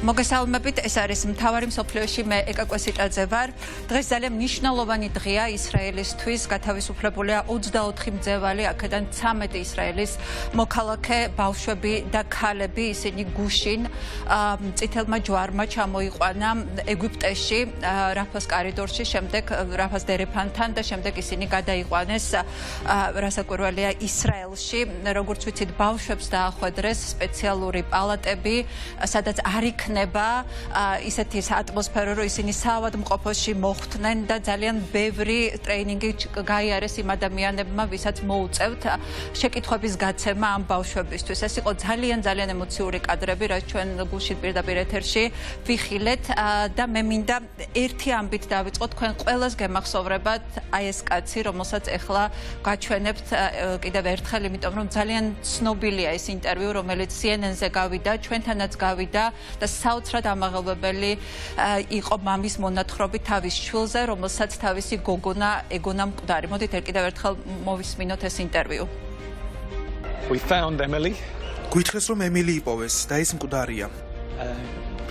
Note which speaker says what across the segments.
Speaker 1: მოგესალმებით, ეს არის მთავარი მსოფლიოში მე ეკაკვესიტაძე ვარ. დღეს ძალიან მნიშვნელოვანი დღეა ისრაელისთვის, გათავისუფლებულია 24 მძევალი, აქედან 13 ისრაელის მოქალაქე, ბავშვები და ქალები, ისინი გუშინ წითელმა ჯვარმა ჩამოიყვანა ეგვიპტეში, რაფას კორიდორში, შემდეგ რაფას დერეფანთან და შემდეგ ისინი გადაიყვანეს რასაკვირველია ისრაელში, როგორც ვიცით, ბავშვებს დაახვედრეს სპეციალური პალატები, სადაც არ იქნება ისეთი ატმოსფერო, რომ ისინი საავადმყოფოში მოხვდნენ და ძალიან ბევრი ტრეინინგი გაიარეს იმ ადამიანებმა, ვისაც მოუწევთ შეკითხვების გაცემა ამ ბავშვებისთვის. ეს იყო ძალიან ემოციური კადრები, რაც ჩვენ გუშინ პირდაპირ ეთერში ვიხილეთ და მე მინდა ერთი ამბით დავიწყოთ, თქვენ ყველას გემახსოვრებათ აი ეს კაცი, რომელსაც ეხლა გაჩვენებთ კიდევ ერთხელ, იმიტომ რომ ძალიან ცნობილია ეს ინტერვიუ, რომელიც CNN-ზე გავიდა, ჩვენთანაც გავიდა და საოცრად ამაღელვებელი იყო მამის მონათხრობი თავის შვილზე, რომელსაც თავისი გოგონა ეგონა მკვდარი. მოდით კიდევ ერთხელ მოვისმინოთ ეს ინტერვიუ.
Speaker 2: We found Emily.
Speaker 3: გვითხრეს რომ ემილი იპოვეს და ის მკვდარია.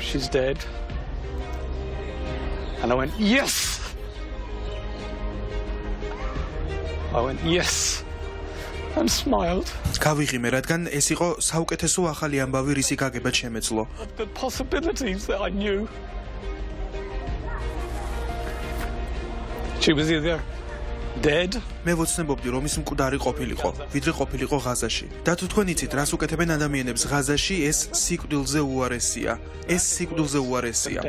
Speaker 2: She's dead. And I went, yes! Yes! And smiled.
Speaker 3: გავიღიმე, რადგან ეს იყო საუკეთესო ახალი ამბავი, რისი გაგებად შემეძლო.
Speaker 2: The possibilities that I knew. She was either dead.
Speaker 3: მე ვოცნებობდი, რომ ის მკვდარი ყოფილიყო, ვიდრე ყოფილიყო ღაზაში. და თუ თქვენ იცით, რას უკეთებენ ადამიანებს ღაზაში, ეს სიკვდილზე უარესია. ეს სიკვდილზე უარესია.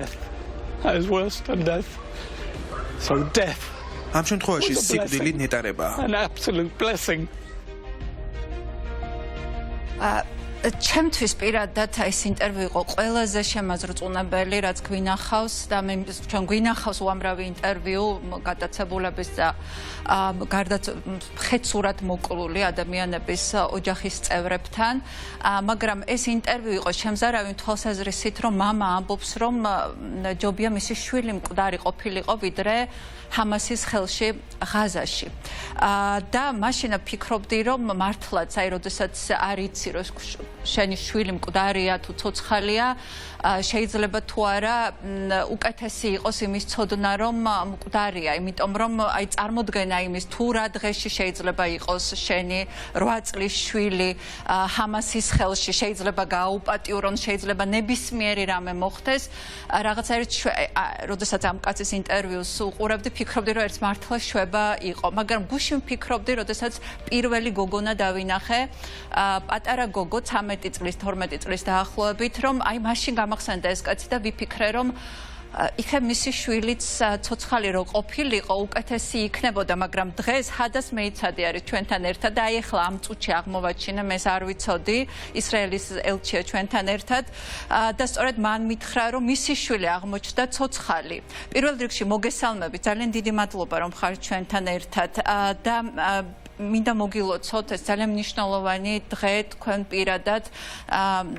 Speaker 2: That is worse than death. So death.
Speaker 3: ამ შემთხვევაში სიკვდილი ნეტარებაა.
Speaker 2: An absolute blessing.
Speaker 1: ჩემთვის პირადად ეს ინტერვიუ იყო ყველაზე შემაძრწუნებელი, რაც გვინახავს და მე ჩვენ გვინახავს უამრავი ინტერვიუ გადაცებულების და ხეცურად მოკლული ადამიანების ოჯახის წევრებთან, მაგრამ ეს ინტერვიუ იყო შემზარავი თვალსაზრისით, რომ მამა ამბობს, რომ ჯობია მისი შვილი მკვდარი ყოფილიყო, ვიდრე ჰამასის ხელში ღაზაში. და მაშინ ფიქრობდი, რომ მართლაც, აი, როდესაც არ იცი, რომ შენი შვილი მკვდარია თუ ცოცხალია, შეიძლება თუ არა უკეთესი იყოს იმის ცოდნა, რომ მკვდარია, იმიტომ რომ აი წარმოდგენა იმის თუ რა დღეში შეიძლება იყოს შენი 8 წლის შვილი ჰამასის ხელში, შეიძლება გააუპატიურონ, შეიძლება ნებისმიერი რამე მოხდეს. რაღაცაერთ როდესაც ამ კაცის ინტერვიუს უყურებდი, ფიქრობდი, რომ ერთ მართლა შვება იყო, მაგრამ გუშინ ფიქრობდი, როდესაც პირველი გოგონა დავინახე, პატარა გოგო 13 წლის, 12 წლის დაახლოებით, რომ აი მაშინ გამახსენდა ეს კაცი და ვიფიქრე, რომ იქე მისი შვილიც ცოცხალი რო ყოფილიყო, უკეთესი იქნებოდა, მაგრამ დღეს ჰადას მეიცადი არის ჩვენთან ერთად და აი ახლა ამ წუთში აღმოვაჩინე, მე არ ვიცოდი, ისრაელის ელჩია ჩვენთან ერთად და სწორედ მან მითხრა, რომ მისი შვილი აღმოჩნდა ცოცხალი. პირველ რიგში მოგესალმებით, ძალიან დიდი მადლობა, რომ ხარ ჩვენთან ერთად და მინდა მოგილოცოთ ეს ძალიან მნიშვნელოვანი დღე თქვენ პირადად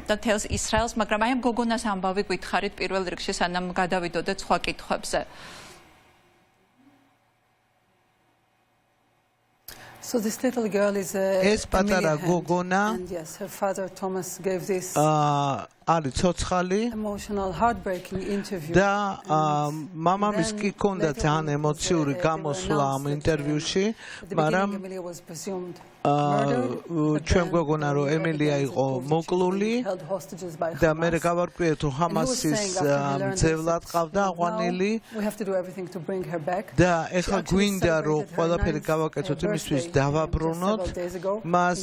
Speaker 1: და თელს ისრაელს, მაგრამ აი ამ გოგონას ამბავი გითხარით პირველ რიგში, სანამ გადავიდოდეთ სხვა კითხვებზე.
Speaker 4: So this little girl is
Speaker 5: ეს პატარა გოგონა
Speaker 4: and yes, her father Thomas gave this
Speaker 5: არის ცოცხალი
Speaker 4: emotional heartbreaking interview.
Speaker 5: და მამამის კი ჰქონდა ძალიან ემოციური გამოსვლა ამ ინტერვიუში, მაგრამ ჩვენ გვეგონა, რომ ემილია იყო მოკლული და მე გავარკვიეთ, რომ ჰამასის მძევლად ყავდა აყვანილი და ეხლა გვინდა, რომ ყველაფერი გავაკეთოთ იმისთვის დავაბრუნოთ. მას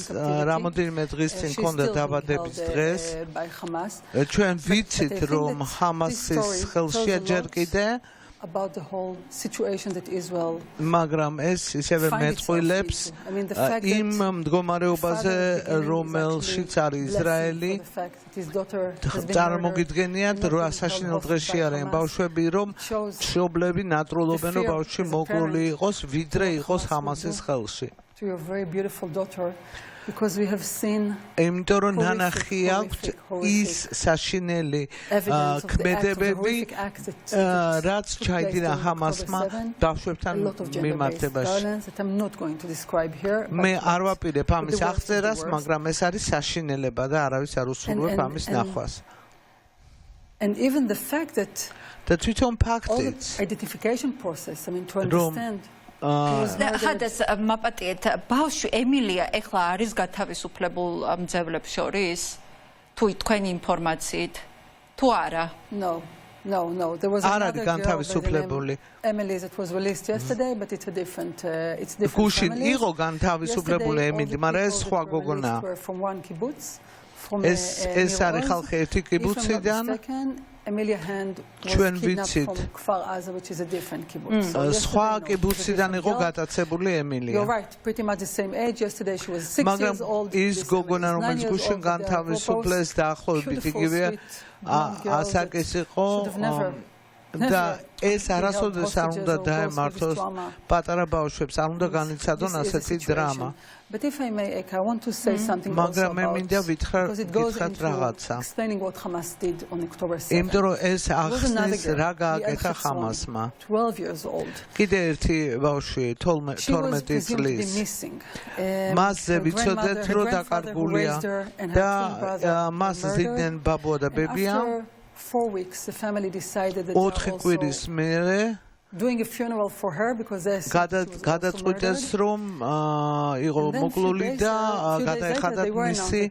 Speaker 5: რამოდენიმე დღის წინ ჰქონდა დაბადების დღეს. ჩვენ ვიცით, რომ ჰამასის ხელშია ჯერ კიდე
Speaker 4: about the whole situation that Israel
Speaker 5: მაგრამ ეს ისევე მეტყვილებს იმ მდგომარეობაზე, რომელშიც არის ისრაელი. წარმოგიდგენიათ, რომ საშინელ დღეში არიან ბავშვები, რომ მშობლები ნატრულობენ, რომ ბავშვი მოკლული იყოს, ვიდრე იყოს ჰამასის ხელში.
Speaker 4: To your very beautiful daughter. Because we have seen
Speaker 5: იმიტომ რომ ნანახი აქვთ ის საშინელი ქმედებები, რაც ჩაიდინა ჰამასმა ბავშვებთან მიმართებაში. მე არ ვაპირებ ამის აღწერას, მაგრამ ეს არის საშინელება და არავის არ უსურვებ ამის ნახვას.
Speaker 4: And even the fact that
Speaker 5: და თვითონ
Speaker 4: all
Speaker 5: ფაქტიც
Speaker 4: the identification process, I mean, to understand.
Speaker 1: ხადას მაპატიეთ ბავშვი ემილია ეხლა არის გათავისუფლებულ მძევლებს შორის თუ თქვენი ინფორმაციით თუ არა
Speaker 4: No, there was another
Speaker 5: განთავისუფლებული
Speaker 4: Emily that was released yesterday, but it's a different family.
Speaker 5: გუშინ იყო განთავისუფლებული ემილი, მაგრამ ეს სხვა გოგონაა.
Speaker 4: From one kibbutz, from
Speaker 5: ეს არის ხალხი ერთი კიბუციდან.
Speaker 4: Emilia Hand was kidnapped from Kfar Aza, which is a different kibbutz.
Speaker 5: სხვა კიბუციდან იყო გატაცებული ემილია.
Speaker 4: You're right, pretty much the same age. Yesterday she was 6 years old.
Speaker 5: ის გოგონა რომელიც გუშინ განთავისუფლეს დაახლოებით იგივეა ასაკის იყო და ეს არასოდეს არ უნდა დაემართოს პატარა ბავშვებს, არ უნდა განიცადონ ასეთი დრამა.
Speaker 4: But if I may, I want to say something
Speaker 5: მაგრამ მე მინდა ვითხრათ რაღაცა.
Speaker 4: Explaining what Hamas did on October 7.
Speaker 5: იმიტომ რომ ეს ახსნის რა გააკეთა ხამასმა.
Speaker 4: 12 years old.
Speaker 5: კიდე ერთი ბავშვი 12 წლის. მასზე ვიცოდეთ რომ დაკარგულია და მას ზრდნენ ბაბუა და ბებია.
Speaker 4: 4 weeks the family decided that
Speaker 5: კვირის მერე
Speaker 4: doing a funeral for her because they
Speaker 5: გადაწყვიტეს რომ იყო მოკლული და გადაეხადათ მისი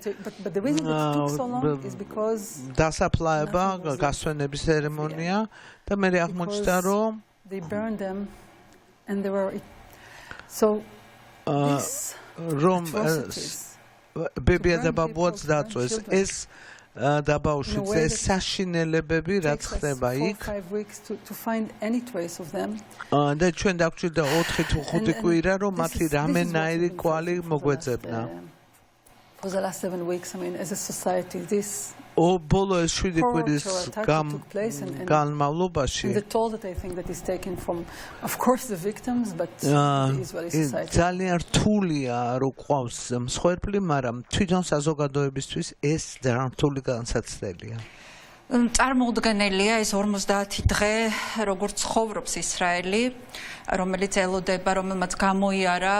Speaker 4: but the reason it took so long is because
Speaker 5: დასაფლაება გასვენების ცერემონია და მე აღმოჩნდა რომ
Speaker 4: they burned them and they were so
Speaker 5: რომ ბებია და ბაბუაც დაწვეს ეს და ბავშვიც ეს საშინელებები რაც ხდება იქ და ჩვენ დაგვჭირდა 4 თუ 5 კვირა რომ მათი რამენაირი კვალი მოგვეძებნა
Speaker 4: for the last 7 weeks I mean as a society this
Speaker 5: ბოლო ეს 7 კვირის განმავლობაში
Speaker 4: the toll that I think that is taken from of course the victims but the Israeli society
Speaker 5: ძალიან რთულია რომ ყავს მსხვერპლი მაგრამ თვითონ საზოგადოებისთვის ეს ძალიან რთული განსაცდელია
Speaker 1: წარმოუდგენელია ეს 50 დღე როგორც ცხოვრობს ისრაელი რომელიც ელოდება რომელმაც გამოიარა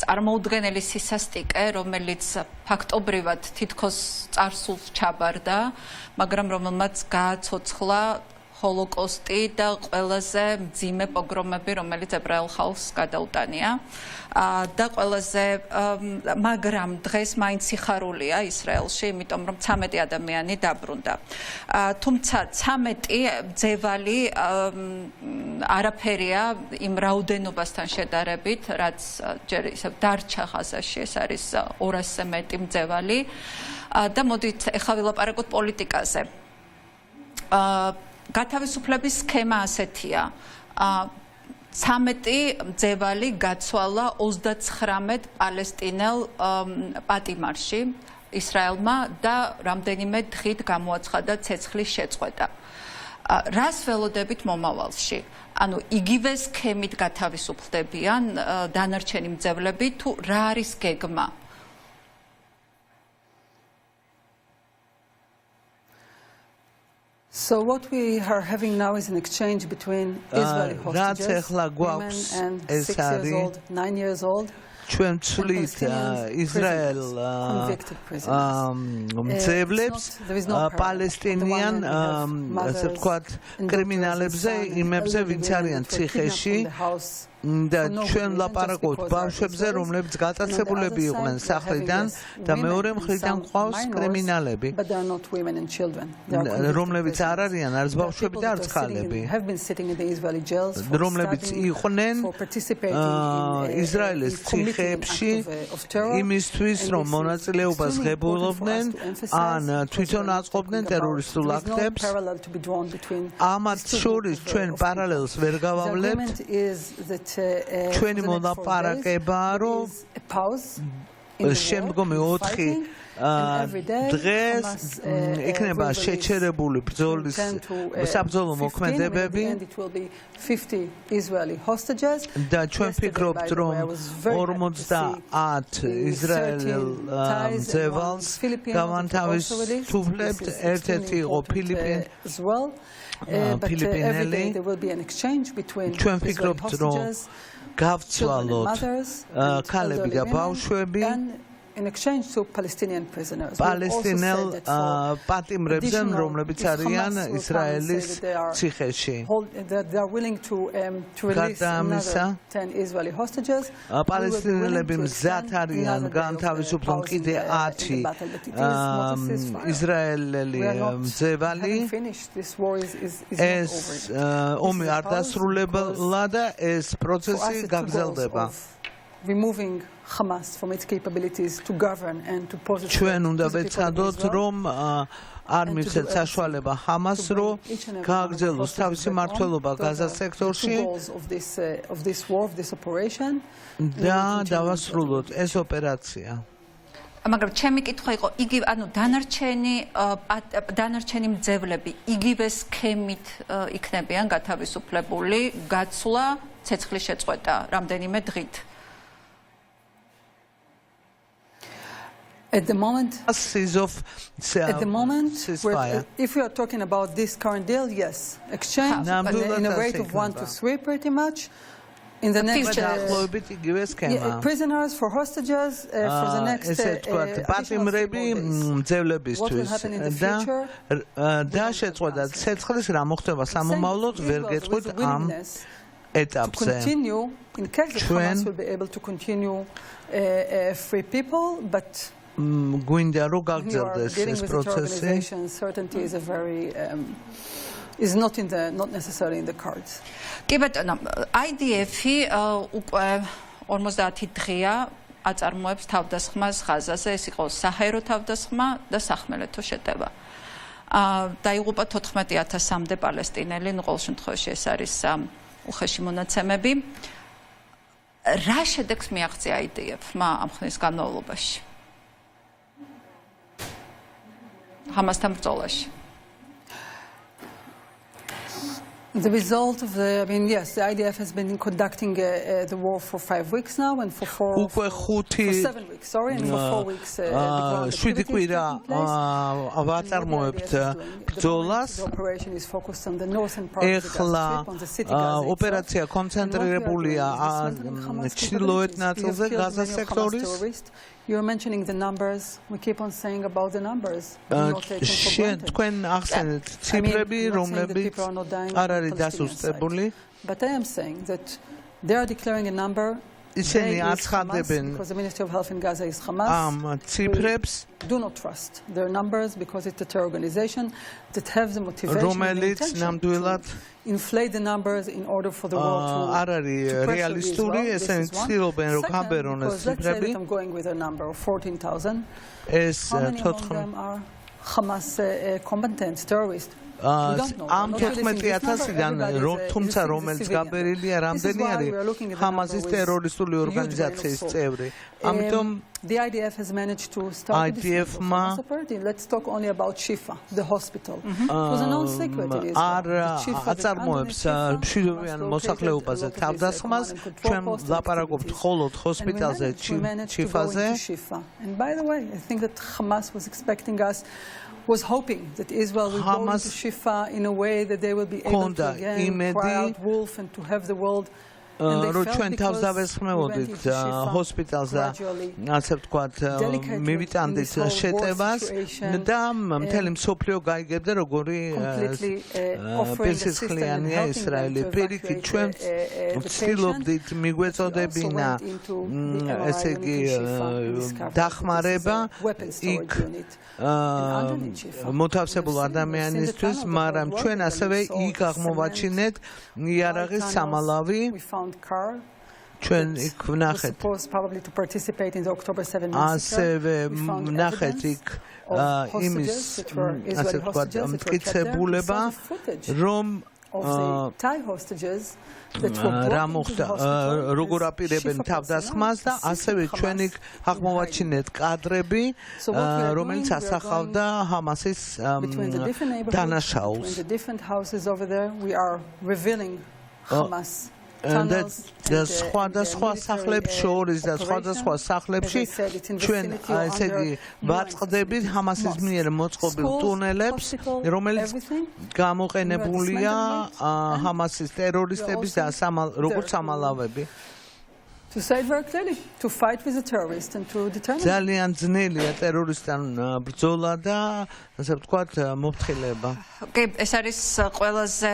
Speaker 1: წარმოუდგენელი სისასტიკე რომელიც ფაქტობრივად თითქოს წარსულს ჩაბარდა მაგრამ რომელმაც გააცოცხლა ჰოლოკოსტი და ყველაზე მძიმე პოგრომები რომელიც ებრაელ ხალხს გადაუტანია და ყველაზე მაგრამ დღეს მაინც სიხარულია ისრაელში იმიტომ რომ 13 ადამიანი დაბრუნდა თუმცა 13 ძევალი არაფერია იმ რაოდენობასთან შედარებით რაც ჯერ ისევ დარჩა ხაზაში ეს არის 200-ზე მეტი ძევალი და მოდით ახლა ვილაპარაკოთ პოლიტიკაზე გათავისუფლების სქემა ასეთია 13 ძევალი გაცვალა 39 პალესტინელ პატიმარში ისრაელმა და რამდენიმე დღით გამოაცხადა ცეცხლის შეწყვეტა. რას ველოდებით მომავალში? ანუ იგივე სქემით გათავისუფლდებიან დანარჩენი მძევლები თუ რა არის გეგმა?
Speaker 4: So what we are having now is an exchange between Israeli hostages, women and 6 years old, 9 years old,
Speaker 5: ჩვენ ვცვლით ისრაელ მძევლებს პალესტინიან ასე ვთქვათ კრიმინალებზე იმებზე ვინც არიან ციხეში და ჩვენ ლაპარაკობთ ბავშვებზე რომლებიც გატაცებულები იყვნენ სახლიდან და მეორე მხრიდან ყავს კრიმინალები რომლებიც არ არიან არც ბავშვები და არც ხალები რომლებიც იყვნენ ისრაელის ციხეებში იმისთვის რომ მონაწილეობას ღებულობდნენ ან თვითონ აწყობდნენ ტერორისტულ აქტებს ამათ შორის ჩვენ პარალელს ვერ გავავლებთ ჩვენი მოლაპარაკებაა რომ შემდგომი 4 დღეს იქნება შეჩერებული ბრძოლის საბრძოლო მოქმედებები და ჩვენ ვფიქრობთ რომ 50 ისრაელელ მძევალს გავანთავისუფლებთ ერთ-ერთი იყო ფილიპინელი ჩვენ ვფიქრობთ რომ გავცვალოთ ქალები და ბავშვები
Speaker 4: in exchange to Palestinian prisoners.
Speaker 5: Palestinian პატიმრებზე, რომლებიც არიან ისრაელის ციხეში.
Speaker 4: They are willing to release another 10 Israeli hostages.
Speaker 5: პალესტინელები მზად არიან განთავისუფლონ კიდე 10 ისრაელელი მძევალი. ეს ომი არ დასრულებულა და ეს პროცესი გაგრძელდება.
Speaker 4: Removing Hamas from its capabilities to govern and to pose
Speaker 5: ჩვენ უნდა ვეცადოთ რომ არ მივცეთ საშუალება ჰამას რომ გააგრძელოს თავისი მმართველობა გაზას სექტორში და დავასრულოთ ეს ოპერაცია.
Speaker 1: მაგრამ ჩემი კითხვა იყო იგი ანუ დანარჩენი მძევლები იგივე სქემით იქნებიან გათავისუფლებული გაცვლა ცეცხლის შეწყვეტა რამდენიმე დღით.
Speaker 4: At the moment, if we are talking about this current deal, yes, exchange in a rate of 1 to 3 pretty much. In the next prisoners for hostages for the next
Speaker 5: პატიმრები მძევლებისთვის და შეწყვეტა ცეცხლის რა მოხდება სამომავლოდ ვერ გეტყვით ამ ეტაპზე.
Speaker 4: In case the Hamas will be able to continue free people, but
Speaker 5: გვინდა რომ გაგრძელდეს ეს პროცესი.
Speaker 4: Certainty is a very is not necessarily in the cards.
Speaker 1: კი ბატონო, IDF-ი უკვე 50 დღეა აწარმოებს თავდასხმას ღაზაზე, ეს იყო საჰაერო თავდასხმა და სახმელეთო შეტევა. დაიღუპა 14,000-მდე პალესტინელი, ნუ ყოველ შემთხვევაში ეს არის უხეში მონაცემები. რა შედეგს მიაღწია IDF-მა ამ ხნის განმავლობაში? Hamasთან ბრძოლაში.
Speaker 4: The result of the, yes, the IDF has been conducting the war for 5 weeks now, and for 7 weeks, sorry, and for 4 weeks the ground activity the operation is focused on the northern part of the Gaza Strip, on the city Gaza
Speaker 5: ოპერაცია კონცენტრირებულია ჩრდილოეთ ნაწილზე გაზა სექტორის.
Speaker 4: You're mentioning the numbers. We keep on saying about the numbers.
Speaker 5: თქვენ ახსენეთ ციფრები, რომლებიც არ არის დასუსტებული.
Speaker 4: But I am saying that they are declaring a number.
Speaker 5: ისინი აცხადებენ
Speaker 4: because the Ministry of Health in Gaza is Hamas.
Speaker 5: ციფრებს
Speaker 4: do not trust their numbers because it's a terror organization that have the motivation
Speaker 5: რომელიც ნამდვილად
Speaker 4: inflate the numbers in order for the world to
Speaker 5: არ არის რეალისტური, ესენი ცდილობენ რომ გაბერონ ეს ციფრები.
Speaker 4: I'm going with a number of 14,000.
Speaker 5: ეს
Speaker 4: 14,000 are Hamas combatant terrorists.
Speaker 5: ამ 14,000-დან თუმცა რომელიც გაბერილია რამდენი არის ჰამასის ტერორისტული ორგანიზაციის წევრი. ამიტომ
Speaker 4: the IDF has managed to start let's talk only about Shifa, the hospital. It was a known secret in Israel.
Speaker 5: აწარმოებს მშვიდობიან მოსახლეობაზე თავდასხმას, ჩვენ ლაპარაკობთ მხოლოდ ჰოსპიტალზე, Shifაზე.
Speaker 4: And by the way, I think that Hamas was expecting us was hoping that Israel will go into Shifa in a way that they will be able to again cry out wolf and to have the world
Speaker 5: რომ ჩვენ თავს დავესხმევოდით ჰოსპიტალს და ასე ვთქვათ მივიტანდით შეტევას და მთელი მსოფლიო გაიგებდა როგორი სისხლიანია ისრაელი. პირიქით ჩვენ ვცდილობდით მიგვეწოდებინა ესე იგი დახმარება იქ მოთავსებულ ადამიანისთვის, მაგრამ ჩვენ ასევე იქ აღმოვაჩინეთ იარაღის სამალავი. ჩვენ იქ ვნახეთ ასევე ვნახეთ იქ იმის ასე ვთქვათ მტკიცებულება რომ რა მოხდა როგორ აპირებენ თავდასხმას და ასევე ჩვენ იქ აღმოვაჩინეთ კადრები რომელიც ასახავდა ჰამასის დანაშაულს. სხვადასხვა სახლებს შორის და სხვადასხვა სახლებში ჩვენ ესე იგი ვაწყდებით ჰამასის მიერ მოწყობილ ტუნელებს, რომელიც გამოყენებულია ჰამასის ტერორისტების და როგორც სამალავები.
Speaker 4: To say it very clearly, to fight with the terrorists and to determine.
Speaker 5: ძალიან ძნელია ტერორისტთან ბრძოლა და ასე ვთქვათ მოფრთხილება.
Speaker 1: კი, ეს არის ყველაზე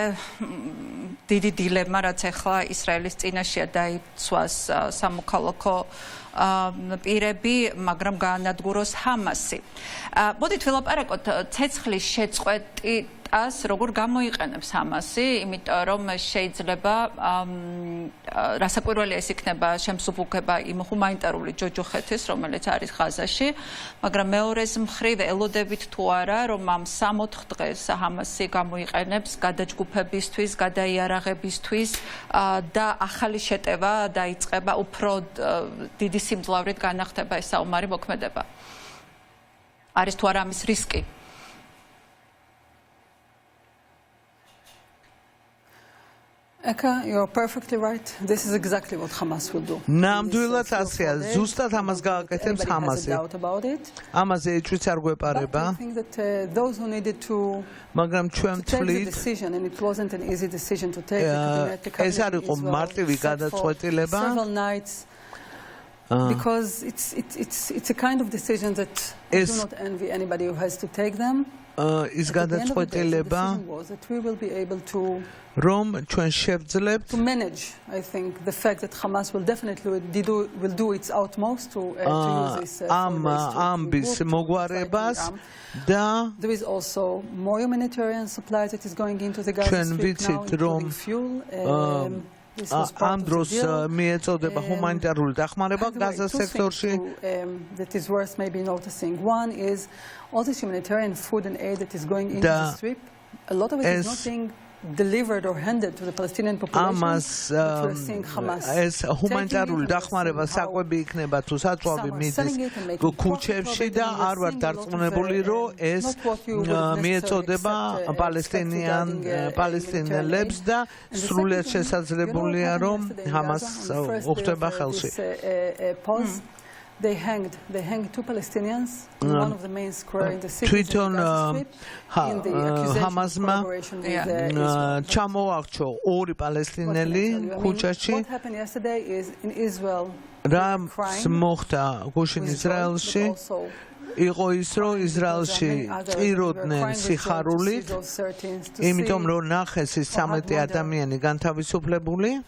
Speaker 1: დიდი დილემა, რაც ახლა ისრაელის წინაშეა დაიცვას სამოქალაქო პირები, მაგრამ გაანადგუროს ჰამასი. მოდით ვილაპარაკოთ ცეცხლის შეწყვეტას როგორ გამოიყენებს ჰამასი, იმიტომ რომ შეიძლება რასაკვირველია ეს იქნება შემსუბუქება იმ ჰუმანიტარული ჯოჯოხეთის, რომელიც არის ღაზაში, მაგრამ მეორეს მხრივ ელოდებით თუ არა, რომ ამ 3-4 დღეს ჰამასი გამოიყენებს გადაჯგუფებისთვის, გადაიარაღებისთვის და ახალი შეტევა დაიწყება უფრო დიდი სიმძლავრით განახდება ეს საომარი მოქმედება. არის თუ არა ამის რისკი?
Speaker 4: Eka, you're perfectly right. This is exactly what Hamas will do.
Speaker 5: ნამდვილად ასეა, ზუსტად ამას გააკეთებს ჰამასი. ამაზე ეჭვიც არ გვეპარება.
Speaker 4: I think that those who needed to
Speaker 5: მაგრამ ჩვენ
Speaker 4: take the
Speaker 5: ვთვლით,
Speaker 4: decision, and it wasn't an easy decision to take.
Speaker 5: ეს არ იყო მარტივი გადაწყვეტილება.
Speaker 4: Several nights. Because it's a kind of decision that I do not envy anybody who has to take them.
Speaker 5: ის გადაწყვეტილება რომ ჩვენ შევძლებთ
Speaker 4: to manage, I think, the fact that Hamas will definitely will do its utmost to use this
Speaker 5: ამბის მოგვარებას და
Speaker 4: there is also more humanitarian supplies that is going into the Gaza Strip now, including fuel.
Speaker 5: ამ დროს მიეწოდება ჰუმანიტარული დახმარება გაზას სექტორში.
Speaker 4: That is worth maybe noticing. One is all this humanitarian food and aid that is going into the strip. A lot of it is not being delivered or handed to the Palestinian population.
Speaker 5: ეს ჰუმანიტარული დახმარება საკვები იქნება თუ საწვავი მიდის ქუჩებში და არ ვარ დარწმუნებული რომ ეს მიეწოდება პალესტინელებს და სრულიად შესაძლებელია რომ ჰამას უხდება ხელში.
Speaker 4: They hanged 2 Palestinians in one of the main square in the city.
Speaker 5: თვითონ ჰამასმა ჩამოაღწია 2 პალესტინელი ქუჩაში.
Speaker 4: What happened yesterday is in Israel.
Speaker 5: რა მოხდა გუშინ ისრაელში? იყო ის რომ ისრაელში წიროდნენ სიხარულით, იმიტომ რომ ნახეს ის 13 ადამიანი განთავისუფლებული.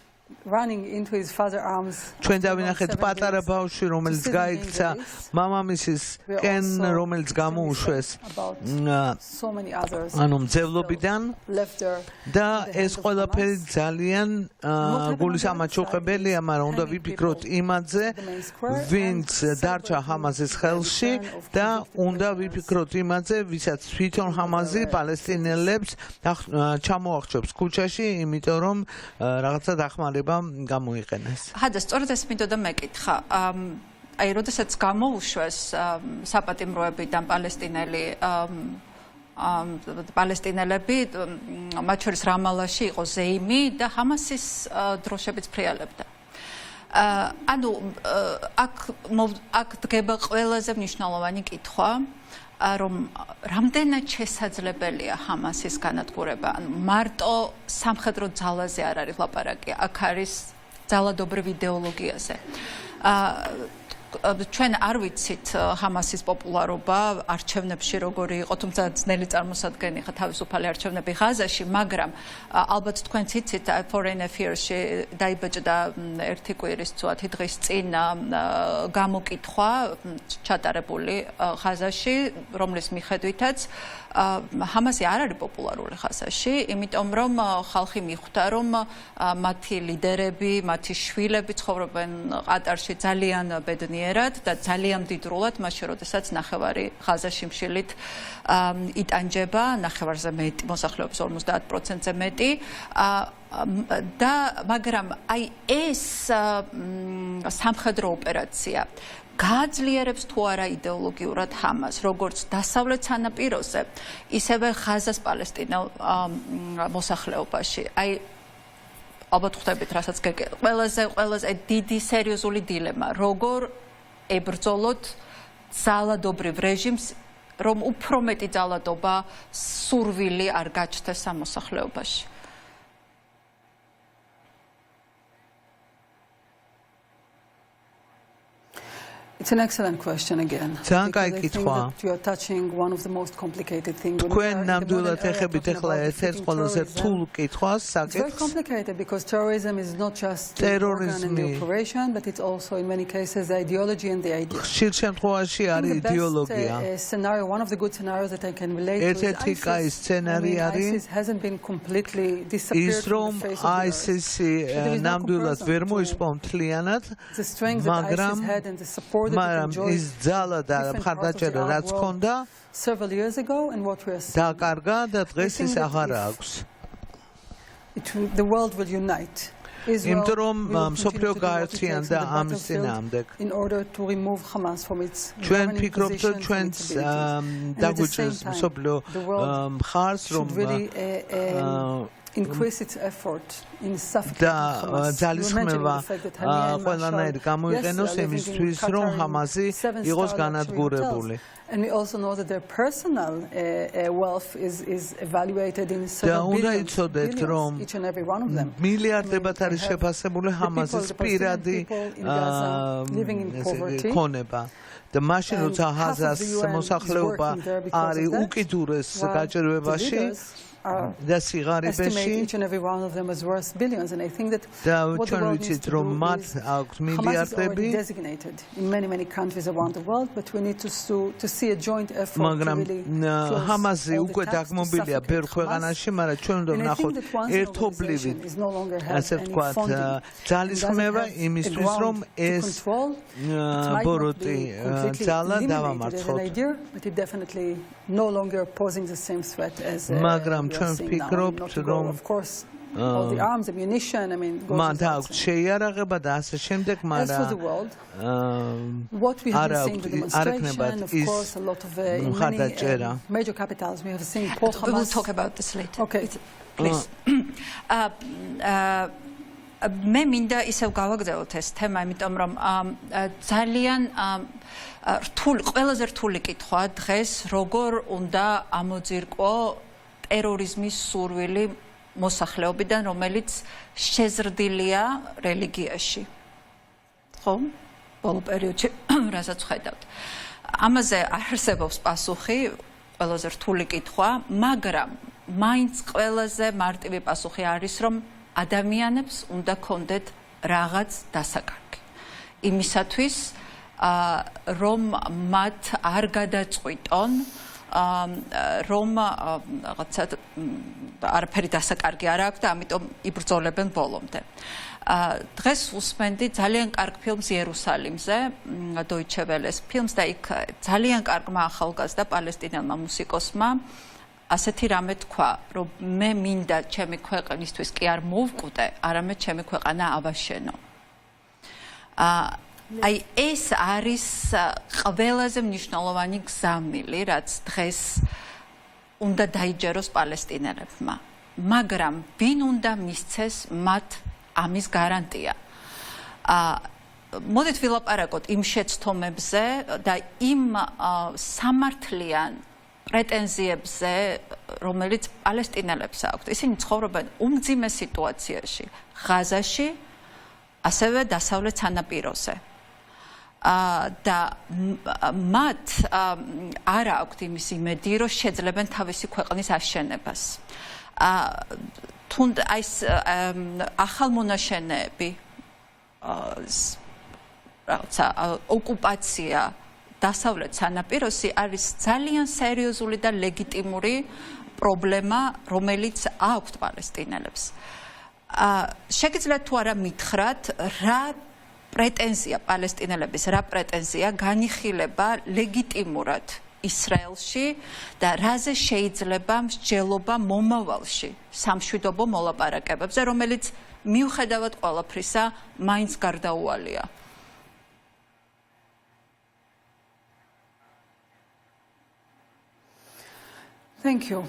Speaker 4: Running into his father's arms.
Speaker 5: ჩვენ დავინახეთ პატარა ბავშვი, რომელიც გაიქცა მამამისის კენ, რომელიც გამოუშვეს ანუ მძევლობიდან და ეს ყველაფერი ძალიან გულისამაჩუყებელია, მაგრამ უნდა ვიფიქროთ იმაზე, ვინც დარჩა ჰამასის ხელში და უნდა ვიფიქროთ იმაზე, ვისაც თვითონ ჰამასი პალესტინელებს ჩამოახჩობს ქუჩაში, იმიტომ რომ რაღაცა დახმარება გამოიყენეს.
Speaker 1: ჰადა, სწორედ ეს მინდოდა მეკითხა. აი, როდესაც გამოუშვეს საპატიმროებიდან პალესტინელები, მათ შორის რამალაში იყო ზეიმი და ჰამასის დროშებიც ფრიალებდა. ანუ აქ დგება ყველაზე მნიშვნელოვანი კითხვა, რომ რამდენად შესაძლებელია ჰამასის განადგურება. ანუ მარტო სამხედრო ძალაზე არ არის ლაპარაკი, აქ არის ძალადობრივ იდეოლოგიაზე. ჩვენ არ ვიცით ჰამასის პოპულარობა არჩევნებში როგორი იყო, თუმცა ძნელი წარმოსადგენი ხა თავისუფალი არჩევნები ღაზაში, მაგრამ ალბათ თქვენ იცით Foreign Affairs-ში დაიბეჭდა ერთი კვირის წვათი დღის წინ გამოკითხვა ჩატარებული ღაზაში, რომლის მიხედვითაც ჰამასი არ არის პოპულარული ღაზაში, იმიტომ რომ ხალხი მიხვდა, რომ მათი ლიდერები, მათი შვილები ცხოვრობენ ყატარში ძალიან ბედნიერად და ძალიან მდიდრულად, მაშინ როდესაც ნახევარი ღაზაში მშილით იტანჯება, ნახევარზე მეტი, მოსახლეობის 50%-ზე მეტი და მაგრამ აი ეს სამხედრო ოპერაცია გააძლიერებს თუ არა იდეოლოგიურად ჰამას, როგორც დასავლეთ სანაპიროზე, ისევე ღაზას პალესტინელ მოსახლეობაში. აი ალბათ ხვდებით, რასაც ყველაზე დიდი სერიოზული დილემა, როგორ ებრძოლოთ ძალადობრივ რეჟიმს, რომ უფრო მეტი ძალადობა სურვილი არ გაჩნდეს ამ მოსახლეობაში.
Speaker 4: It's an excellent question again.
Speaker 5: ძალიან კაი
Speaker 4: because I think
Speaker 5: კითხვა.
Speaker 4: that you are touching one of the most complicated things.
Speaker 5: თქვენ ნამდვილად ეხებით ახლა ერთ-ერთ ყველაზე რთულ კითხვას,
Speaker 4: It's very
Speaker 5: საკითხს.
Speaker 4: complicated because terrorism is not just the organ and the operation, but it's also in many cases the ideology and the idea.
Speaker 5: ხშირ შემთხვევაში არის იდეოლოგია.
Speaker 4: Scenario, one of the good scenarios that I can relate to is
Speaker 5: ერთ-ერთი კაი სცენარი არის
Speaker 4: ISIS hasn't been completely disappeared
Speaker 5: ის
Speaker 4: from
Speaker 5: რომ
Speaker 4: the face of the earth.
Speaker 5: ISIS ნამდვილად ვერ მოისპო მთლიანად,
Speaker 4: The strength that ISIS had and the support
Speaker 5: მაგრამ ის ძალა და მხარდაჭერა რაც ჰქონდა
Speaker 4: several years ago and what we are seeing.
Speaker 5: დაკარგა და დღეს ის აღარ აქვს.
Speaker 4: The world will unite.
Speaker 5: იმიტომ რომ მსოფლიო გაერთიანდა ამის წინააღმდეგ.
Speaker 4: In order to remove Hamas from its
Speaker 5: ჩვენ ფიქრობთ რომ ჩვენც დაგვიჭერს მსოფლიო მხარს რომ
Speaker 4: increase its effort in suffocating
Speaker 5: და
Speaker 4: Hamas.
Speaker 5: ძალისხმევა ყველანაირ გამოიყენოს იმისთვის რომ ჰამასი იყოს განადგურებული.
Speaker 4: And we also know that their personal wealth is evaluated in several billions, each and every one of them.
Speaker 5: მილიარდებად არის შეფასებული ჰამასის პირადი ქონება. და მაშინ როცა ჰაზას მოსახლეობა არის უკიდურეს გაჭირვებაში და სიღარიბეში
Speaker 4: each and every one of them is worth billions, and I think that
Speaker 5: და
Speaker 4: what the
Speaker 5: ჩვენ
Speaker 4: world needs
Speaker 5: ვიცით
Speaker 4: to
Speaker 5: რომ
Speaker 4: do
Speaker 5: მათ
Speaker 4: is
Speaker 5: აქვს
Speaker 4: Hamas is
Speaker 5: მილიარდები
Speaker 4: already designated in many countries around the world, but we need to see a joint effort
Speaker 5: მაგრამ
Speaker 4: to really close
Speaker 5: ჰამასი
Speaker 4: all the
Speaker 5: უკვე
Speaker 4: gaps to
Speaker 5: დაგმობილია
Speaker 4: suffocate
Speaker 5: ბევრ
Speaker 4: Hamas.
Speaker 5: ქვეყანაში, მაგრამ ჩვენ უნდა
Speaker 4: And I
Speaker 5: ვნახოთ
Speaker 4: think that once an
Speaker 5: ერთობლივი
Speaker 4: organization is no longer has
Speaker 5: ასე
Speaker 4: any
Speaker 5: ვთქვათ
Speaker 4: funding and
Speaker 5: ძალისხმევა
Speaker 4: doesn't have a
Speaker 5: იმისთვის რომ
Speaker 4: ground to
Speaker 5: ეს
Speaker 4: control, it might not
Speaker 5: ბოროტი
Speaker 4: be completely
Speaker 5: ძალა
Speaker 4: eliminated as an
Speaker 5: დავამარცხოთ.
Speaker 4: idea, but it definitely no longer posing the same threat as
Speaker 5: მაგრამ
Speaker 4: we are
Speaker 5: ჩვენ
Speaker 4: seeing now.
Speaker 5: ვფიქრობთ
Speaker 4: Not to go,
Speaker 5: რომ
Speaker 4: of course, all the arms, ammunition, I mean, goes
Speaker 5: მათ
Speaker 4: without
Speaker 5: აქვს
Speaker 4: saying.
Speaker 5: შეიარაღება და ასე შემდეგ,
Speaker 4: As for the
Speaker 5: მაგრამ
Speaker 4: world, what we have been seeing, the demonstration, of course, a lot of in many major capitals, we have seen pro-Hamas.
Speaker 1: We will talk about this later.
Speaker 4: Okay.
Speaker 1: Please. მე მინდა ისევ გავაგზავნოთ ეს თემა, იმიტომ რომ ძალიან რთული, ყველაზე რთული კითხვა დღეს, როგორ უნდა ამოძირკო ტერორიზმის სურვილი მოსახლეობიდან, რომელიც შეზრდილია რელიგიაში. ხო? ბოლო პერიოდში რასაც ხედავთ. ამაზე არ არსებობს პასუხი, ყველაზე რთული კითხვა, მაგრამ მაინც ყველაზე მარტივი პასუხი არის, რომ ადამიანებს უნდა კონდეთ რაღაც დასაკარგი. იმისათვის, რომ მათ არ გადაწყვიტონ, რომ რაღაცა არაფერი დასაკარგი არ აქვს და ამიტომ იბრძოლებენ ბოლომდე. დღეს უსმენდი ძალიან კარგ ფილმს იერუსალიმზე, Deutsche Welle-ს ფილმს და იქ ძალიან კარგმა ახალგაზრდა პალესტინელმა მუსიკოსმა ასეთი რამე თქვა, რომ მე მინდა ჩემი ქვეყნისთვის კი არ მოვკვდე, არამედ ჩემი ქვეყანა ავაშენო. აი ეს არის ყველაზე მნიშვნელოვანი გზამილი, რაც დღეს უნდა დაიჯეროს პალესტინელებმა. მაგრამ ვინ უნდა მისცეს მათ ამის გარანტია? მოდით ვილაპარაკოთ იმ შეცდომებზე და იმ სამართლიან პრეტენზიებზე, რომელიც პალესტინელებს აქვთ. ისინი ცხოვრობენ უმძიმე სიტუაციაში, ღაზაში, ასევე დასავლეთ სანაპიროზე. და მათ არ აქვთ იმის იმედი, რომ შეძლებენ თავისი ქვეყნის აშენებას. თუნდაც აი ახალმონაშენეები, რაღაცა ოკუპაცია დასავლეთ სანაპიროსი არის ძალიან სერიოზული და ლეგიტიმური პრობლემა, რომელიც აქვთ პალესტინელებს. შეგიძლიათ თუ არა მითხრათ, რა პრეტენზია პალესტინელების, რა პრეტენზია განიხილება ლეგიტიმურად ისრაელში და რაზე შეიძლება მსჯელობა მომავალში სამშვიდობო მოლაპარაკებებზე, რომელიც მიუხედავად ყველაფრისა მაინც გარდაუვალია.
Speaker 4: Thank you.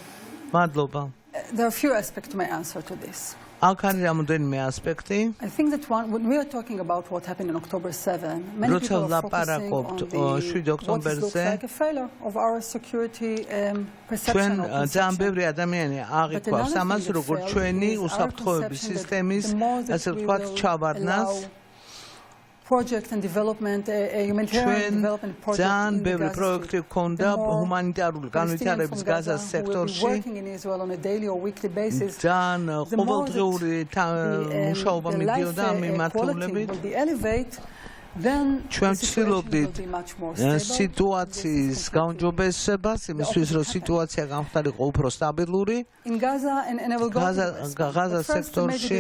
Speaker 5: მადლობა.
Speaker 4: There are a few aspects to my answer to this.
Speaker 5: აქ არის რამოდენიმე ასპექტი.
Speaker 4: I think that when we are talking about what happened on October 7, many people are focusing on what looks like a failure of our security perception of conception.
Speaker 5: ძალიან ბევრი ადამიანი აღიქვავს ამას, როგორც ჩვენი უსაფრთხოების სისტემის, ასე ვთქვათ, ჩავარდნას.
Speaker 4: project and development, humanitarian development project.
Speaker 5: ძალიან ბევრი პროექტი ჰქონდა ჰუმანიტარული განვითარების გაზას სექტორში.
Speaker 4: Working in Israel on a daily or weekly basis.
Speaker 5: ძალიან ყოველდღიური მუშაობა მიდიოდა ამ მიმართულებით. ჩვენ ვცდილობდით სიტუაციის გაუმჯობესებას, იმისთვის რომ სიტუაცია გამხდარიყო უფრო სტაბილური. გაზას სექტორში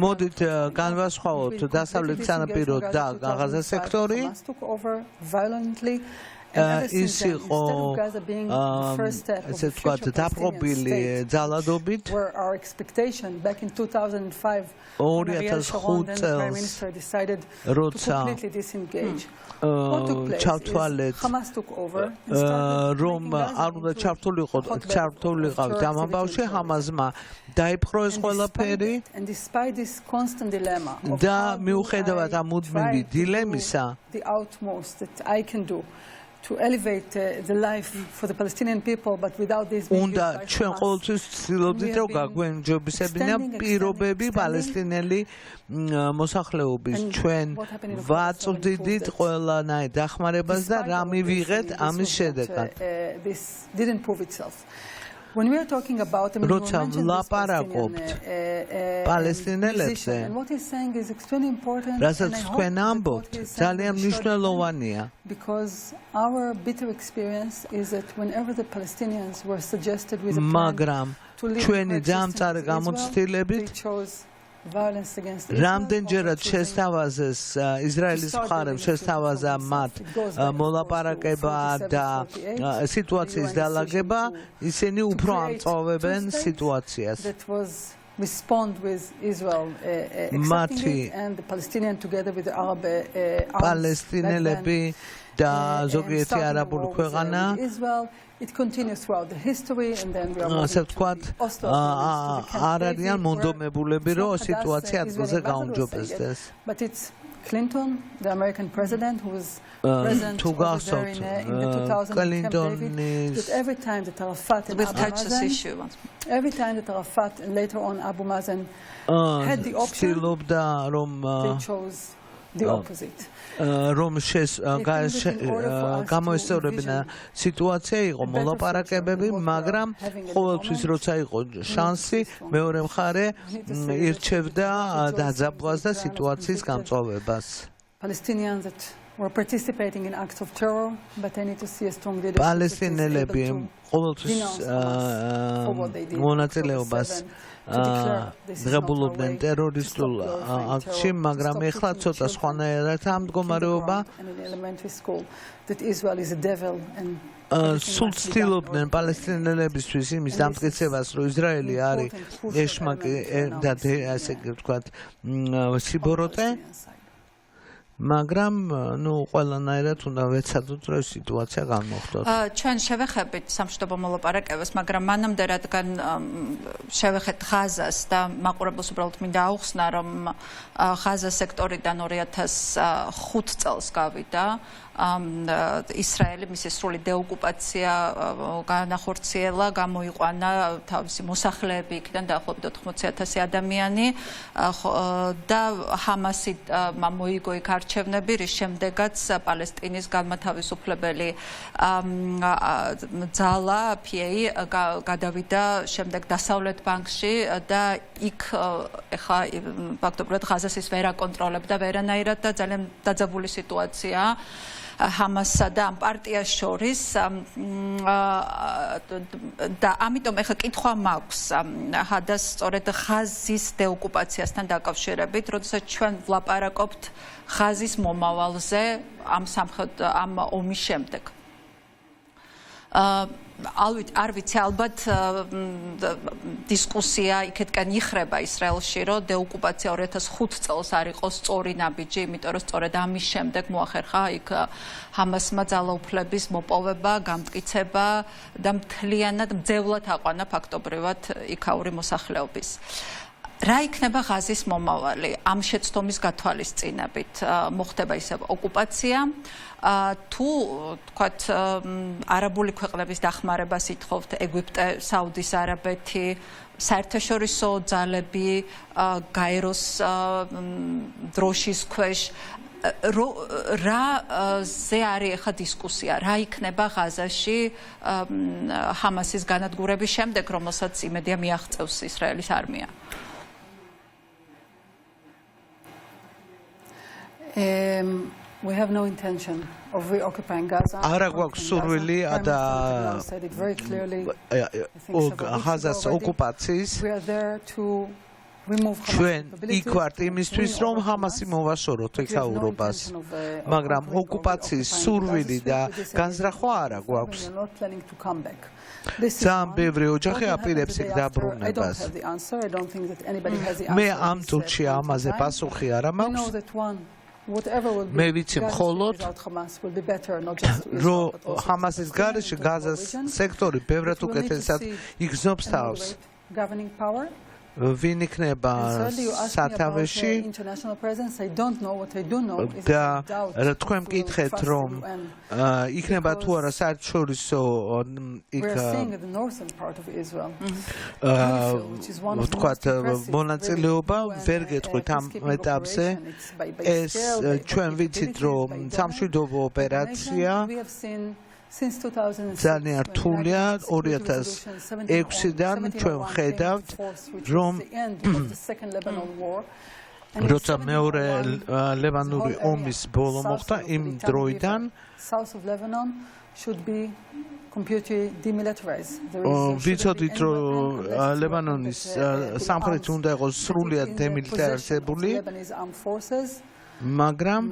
Speaker 5: მოდით განვასხვაოთ დასავლეთ სანაპირო და გაზას სექტორი. ის იყო ესე ვთქვათ დაპყრობილი ძალადობით 2005 წელს როცა ჩავთვალეთ რომ არ უნდა ჩართულიყავით ამ ამბავში ჰამასმა დაიპყრო ეს ყველაფერი და მიუხედავად ამ მუდმივი დილემისა
Speaker 4: to elevate the life for the Palestinian people, but without this
Speaker 5: უნდა ჩვენ ყოველთვის ვცდილობდით რომ გაგვენჯობისებინა პირობები პალესტინელი მოსახლეობის ჩვენ ვაწვდით ყველანაირ დახმარებას და რა მივიღეთ ამის შედეგად
Speaker 4: When we are talking about
Speaker 5: როცა ვლაპარაკობთ პალესტინელებზე რასაც თქვენ ამბობთ ძალიან მნიშვნელოვანია
Speaker 4: because our bitter experience is that whenever the Palestinians were suggested with a
Speaker 5: მაგრამ ჩვენი დამწარე გამოცდილებით რამდენჯერად შესთავაზეს ისრაელის მხარემ შესთავაზა მათ მოლაპარაკება და სიტუაციის დალაგება ისინი უფრო ამწოვებენ სიტუაციას
Speaker 4: respond with Israel accepting it and the Palestinian together with the Arab
Speaker 5: palestinelები და ზოგიერთი არაბული ქვეყანა
Speaker 4: It continues throughout the history and then we are
Speaker 5: ასე ვთქვათ არ არიან მონდომებულები რომ სიტუაცია ადგილზე გაუმჯობესდეს
Speaker 4: But it's Clinton, the American president, who was present in the 2000 Camp David, that every time that Arafat and Abu Mazen, every time that Arafat and later on Abu Mazen had the option, they chose the opposite.
Speaker 5: რომ გამოესწორებინა სიტუაცია იყო მოლაპარაკებები, მაგრამ ყოველთვის როცა იყო შანსი, მეორე მხარე ირჩევდა დაძაბვას და სიტუაციის გამწვავებას.
Speaker 4: Palestinians that were participating in acts of terror, but they need to see a strong leadership.
Speaker 5: პალესტინელები ყოველთვის მონაწილეობას ღებულობდნენ ტერორისტულ აქტში, მაგრამ ეხლა ცოტა სხვანაირად ამ მდგომარეობა სულ ცდილობდნენ პალესტინელებისთვის იმის დამტკიცებას, რომ ისრაელი არის ეშმაკი და ასე ვთქვათ სიბოროტე მაგრამ ნუ ყველანაირად უნდა ვეცადოთ რომ სიტუაცია განმოხდოთ.
Speaker 1: ჩვენ შევეხებით სამშვიდობო მოლაპარაკებას, მაგრამ მანამდე რადგან შევეხეთ ღაზას და მაყურებელს უბრალოდ მინდა აუხსნა, რომ ღაზას სექტორიდან 2005 წელს გავიდა ისრაელი მისი სრული დეოკუპაცია განახორციელა, გამოიყვანა თავისი მოსახლეები იქიდან დაახლოებით 80,000 ადამიანი და ჰამასი მოიგო იქ არჩევნები, რის შემდეგაც პალესტინის განმათავისუფლებელი ძალა PA გადავიდა შემდეგ დასავლეთ ბანკში და იქ ეხა ფაქტობრივად ღაზას ის ვერ აკონტროლებდა ვერანაირად და ძალიან დაძაბული სიტუაციაა ჰამასსა და ამ პარტიას შორის და ამიტომ ეხა კითხვა მაქვს ჰადას სწორედ ღაზის დეოკუპაციასთან დაკავშირებით, როდესაც ჩვენ ვლაპარაკობთ ღაზის მომავალზე ამ ომის შემდეგ. არ ვიცი ალბათ დისკუსია იქეთკენ იხრება ისრაელში, რომ დეოკუპაცია 2005 წელს არ იყო სწორი ნაბიჯი, იმიტომ რომ სწორედ ამის შემდეგ მოახერხა იქ ჰამასმა ძალაუფლების მოპოვება, გამტკიცება და მთლიანად მძევლად აყვანა ფაქტობრივად იქაური მოსახლეობის. რა იქნება ღაზის მომავალი ამ შეცდომის გათვალისწინებით მოხდება ისე ოკუპაცია თუ თქვათ არაბული ქვეყნების დახმარებას ითხოვთ ეგვიპტე, საუდის არაბეთი, საერთაშორისო ძალები გაეროს დროშის ქვეშ რაზე არის ახლა დისკუსია რა იქნება ღაზაში ჰამასის განადგურების შემდეგ რომელსაც იმედია მიაღწევს ისრაელის არმია
Speaker 4: We have no intention of reoccupying Gaza.
Speaker 5: არა გვაქვს სურვილი და ღაზას ოკუპაციის ჩვენ იქ ვართ იმისთვის რომ ჰამასი მოვაშოროთ ექაურობას მაგრამ ოკუპაციის სურვილი და განზრახვა არა გვაქვს ძალიან ბევრი ოჯახი აპირებს იქ დაბრუნებას მე ამ თურქში ამაზე პასუხი არ მაქვს მე ვიცი მხოლოდ რომ ჰამასის გარეშე გაზას სექტორი ბევრად უკეთესად იგრძნობს თავს ვინ იქნება სათავეში და თქვენ მკითხეთ რომ იქნება თუ არა საერთაშორისო ვთქვათ მონაწილეობა ვერ გეტყვით ამ ეტაპზე ეს ჩვენ ვიცით რომ სამშვიდობო ოპერაცია ძალიან რთულია 2006-დან ჩვენ ხედავთ რომ როცა მეორე ლევანური ომის ბოლო მოხდა იმ დროიდან ვიცოდით რომ ლევანონის სამხრეთი უნდა იყოს სრულიად დემილიტარიზებული მაგრამ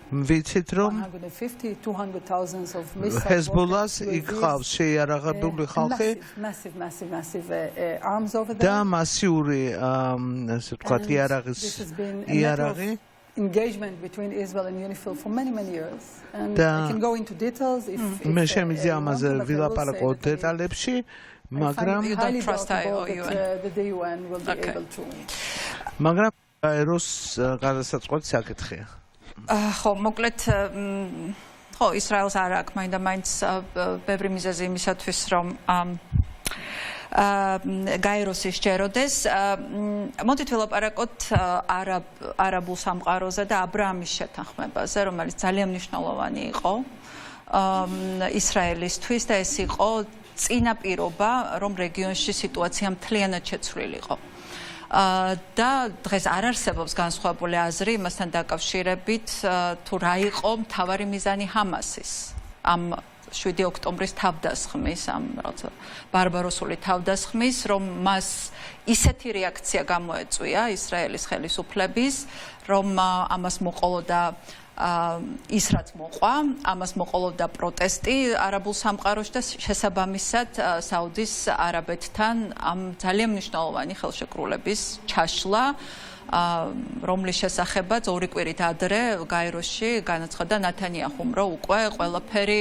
Speaker 5: ვიცით რომ ჰეზბოლას იქ-ხავს შეიარაღებული ხალხი და მასიური ასე ვთქვათ იარაღი
Speaker 4: engagement between Israel and UNIFIL for many years and I can go into details if
Speaker 5: მე შემიძლია ამაზე ვილაპარაკო დეტალებში მაგრამ
Speaker 4: the UN will be able to
Speaker 5: მაგრამ ეროს გადასაწყვეტი საკითხია
Speaker 1: ხო მოკლედ ხო ისრაელს არ აქვს მაინდა-მაინც ბევრი მიზეზი იმისათვის რომ გაეროსი სჯეროდეს მოდით ვილაპარაკოთ არაბულ სამყაროზე და აბრაამის შეთანხმებაზე რომელიც ძალიან მნიშვნელოვანი იყო ისრაელისთვის და ეს იყო წინაპირობა რომ რეგიონში სიტუაცია მთლიანად შეცვლილიყო და დღეს არ არსებობს განსხვავებული აზრი იმასთან დაკავშირებით თუ რა იყო მთავარი მიზანი ჰამასის ამ 7 ოქტომბრის თავდასხმის ამ რაღაცა ბარბაროსული თავდასხმის რომ მას ისეთი რეაქცია გამოეწვია ისრაელის ხელისუფლების რომ ამას მოყოლოდა ის რაც მოყვა ამას მოყოლოდა პროტესტი არაბულ სამყაროში და შესაბამისად საუდის არაბეთთან ამ ძალიან მნიშვნელოვანი ხელშეკრულების ჩაშლა რომლის შესახებაც 2 კვირით ადრე გაეროში განაცხადა ნათანიაჰუმ რომ უკვე ყველაფერი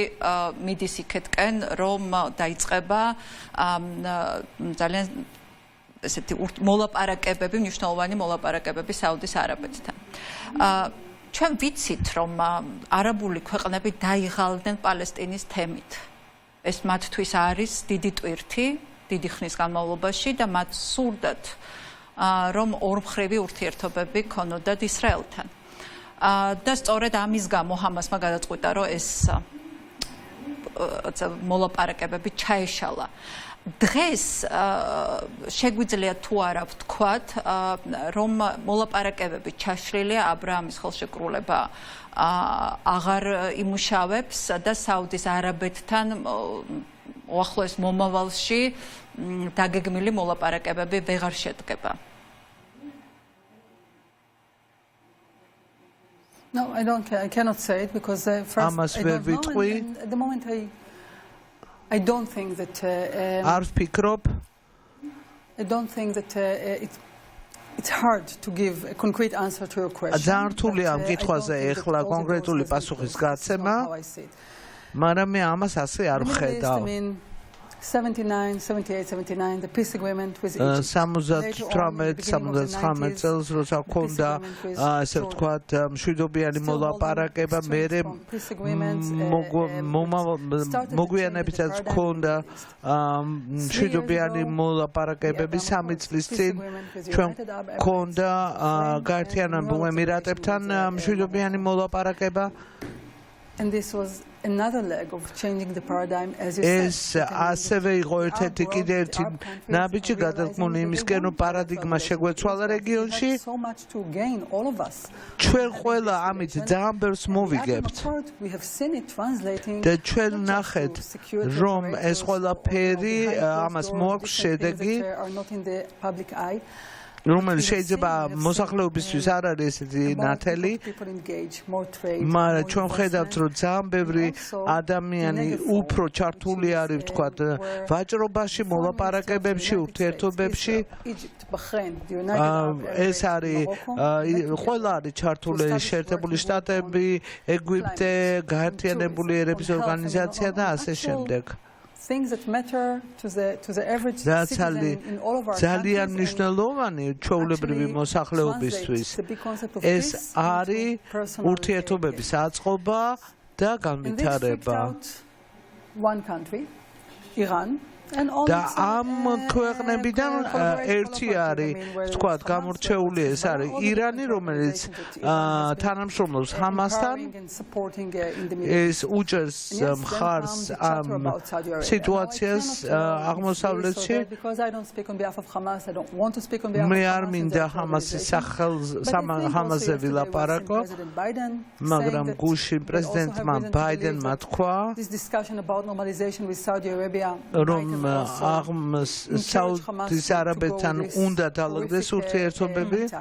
Speaker 1: მიდის იქეთკენ რომ დაიწყება ძალიან ესეთი მოლაპარაკებები მნიშვნელოვანი მოლაპარაკებები საუდის არაბეთთან ჩვენ ვიცით რომ არაბული ქვეყნები დაიღალდნენ პალესტინის თემით ეს მათთვის არის დიდი ტვირთი დიდი ხნის განმავლობაში და მათ სურდათ რომ ორმხრივი ურთიერთობები ქონოდათ ისრაელთან და სწორედ ამის გამო ჰამასმა გადაწყვიტა რომ ეს მოლაპარაკებები ჩაეშალა დღეს შეგვიძლია თუ არა ვთქვათ რომ მოლაპარაკებები ჩაშლილია აბრაამის ხელშეკრულება აღარ იმუშავებს და საუდის არაბეთთან უახლოეს მომავალში დაგეგმილი მოლაპარაკებები ვეღარ შედგება
Speaker 4: No, I cannot say it because first I don't know and at the moment I don't think that I don't think that it's hard to give a concrete answer to your question.
Speaker 5: ძალიან რთულია ამ კითხვაზე ეხლა კონკრეტული პასუხის გაცემა. მაგრამ მე ამას ასე არ ვხედავ.
Speaker 4: 79, 78, 79, the peace agreement with Egypt.
Speaker 5: 78-79 წელს როცა ჰქონდა ასე ვთქვათ მშვიდობიანი მოლაპარაკება მერე მოგვიანებითაც ჰქონდა მშვიდობიანი მოლაპარაკებები 3 წლის წინ ჩვენ ჰქონდა გაერთიანებულ ემირატებთან მშვიდობიანი მოლაპარაკება.
Speaker 4: And this was another leg of changing the paradigm, as you said.
Speaker 5: ეს ასევე იყო ერთ-ერთი კიდევ ერთი ნაბიჯი გადადგმული იმისკენ, რომ პარადიგმა შეგვეცვალა რეგიონში. ჩვენ ყველა ამით ძალიან ბევრს მოვიგებთ. და ჩვენ ნახეთ, რომ ეს ყველაფერი ამას მოაქვს შედეგი. რომელიც შეიძლება მოსახლეობისთვის არ არის ესეთი ნათელი, მაგრამ ჩვენ ხედავთ, რომ ძალიან ბევრი ადამიანი უფრო ჩართული არის, ვთქვათ, ვაჭრობაში, მოლაპარაკებებში, ურთიერთობებში. ეს არის ყველა არის ჩართული შეერთებული შტატები, ეგვიპტე, გაერთიანებული ერების ორგანიზაცია და ასე შემდეგ.
Speaker 4: Things that matter to the average citizen in all of our
Speaker 5: ძალიან მნიშვნელოვანი ჩვეულებრივი მოსახლეობისთვის ეს არის ურთიერთობების აწყობა და განვითარება.
Speaker 4: One country, Iran.
Speaker 5: და ამ ქვეყნებიდან ერთი არის, ვთქვათ, გამორჩეული ეს არის ირანი, რომელიც თანამშრომლობს ჰამასთან. ეს უჭერს მხარს ამ სიტუაციას აღმოსავლეთში. მე არ მინდა ჰამასის ჰამასზე ვილაპარაკო, მაგრამ გუშინ პრეზიდენტმა ბაიდენმა თქვა, რომ საუდის არაბეთთან უნდა დაალაგდეს ურთიერთობები.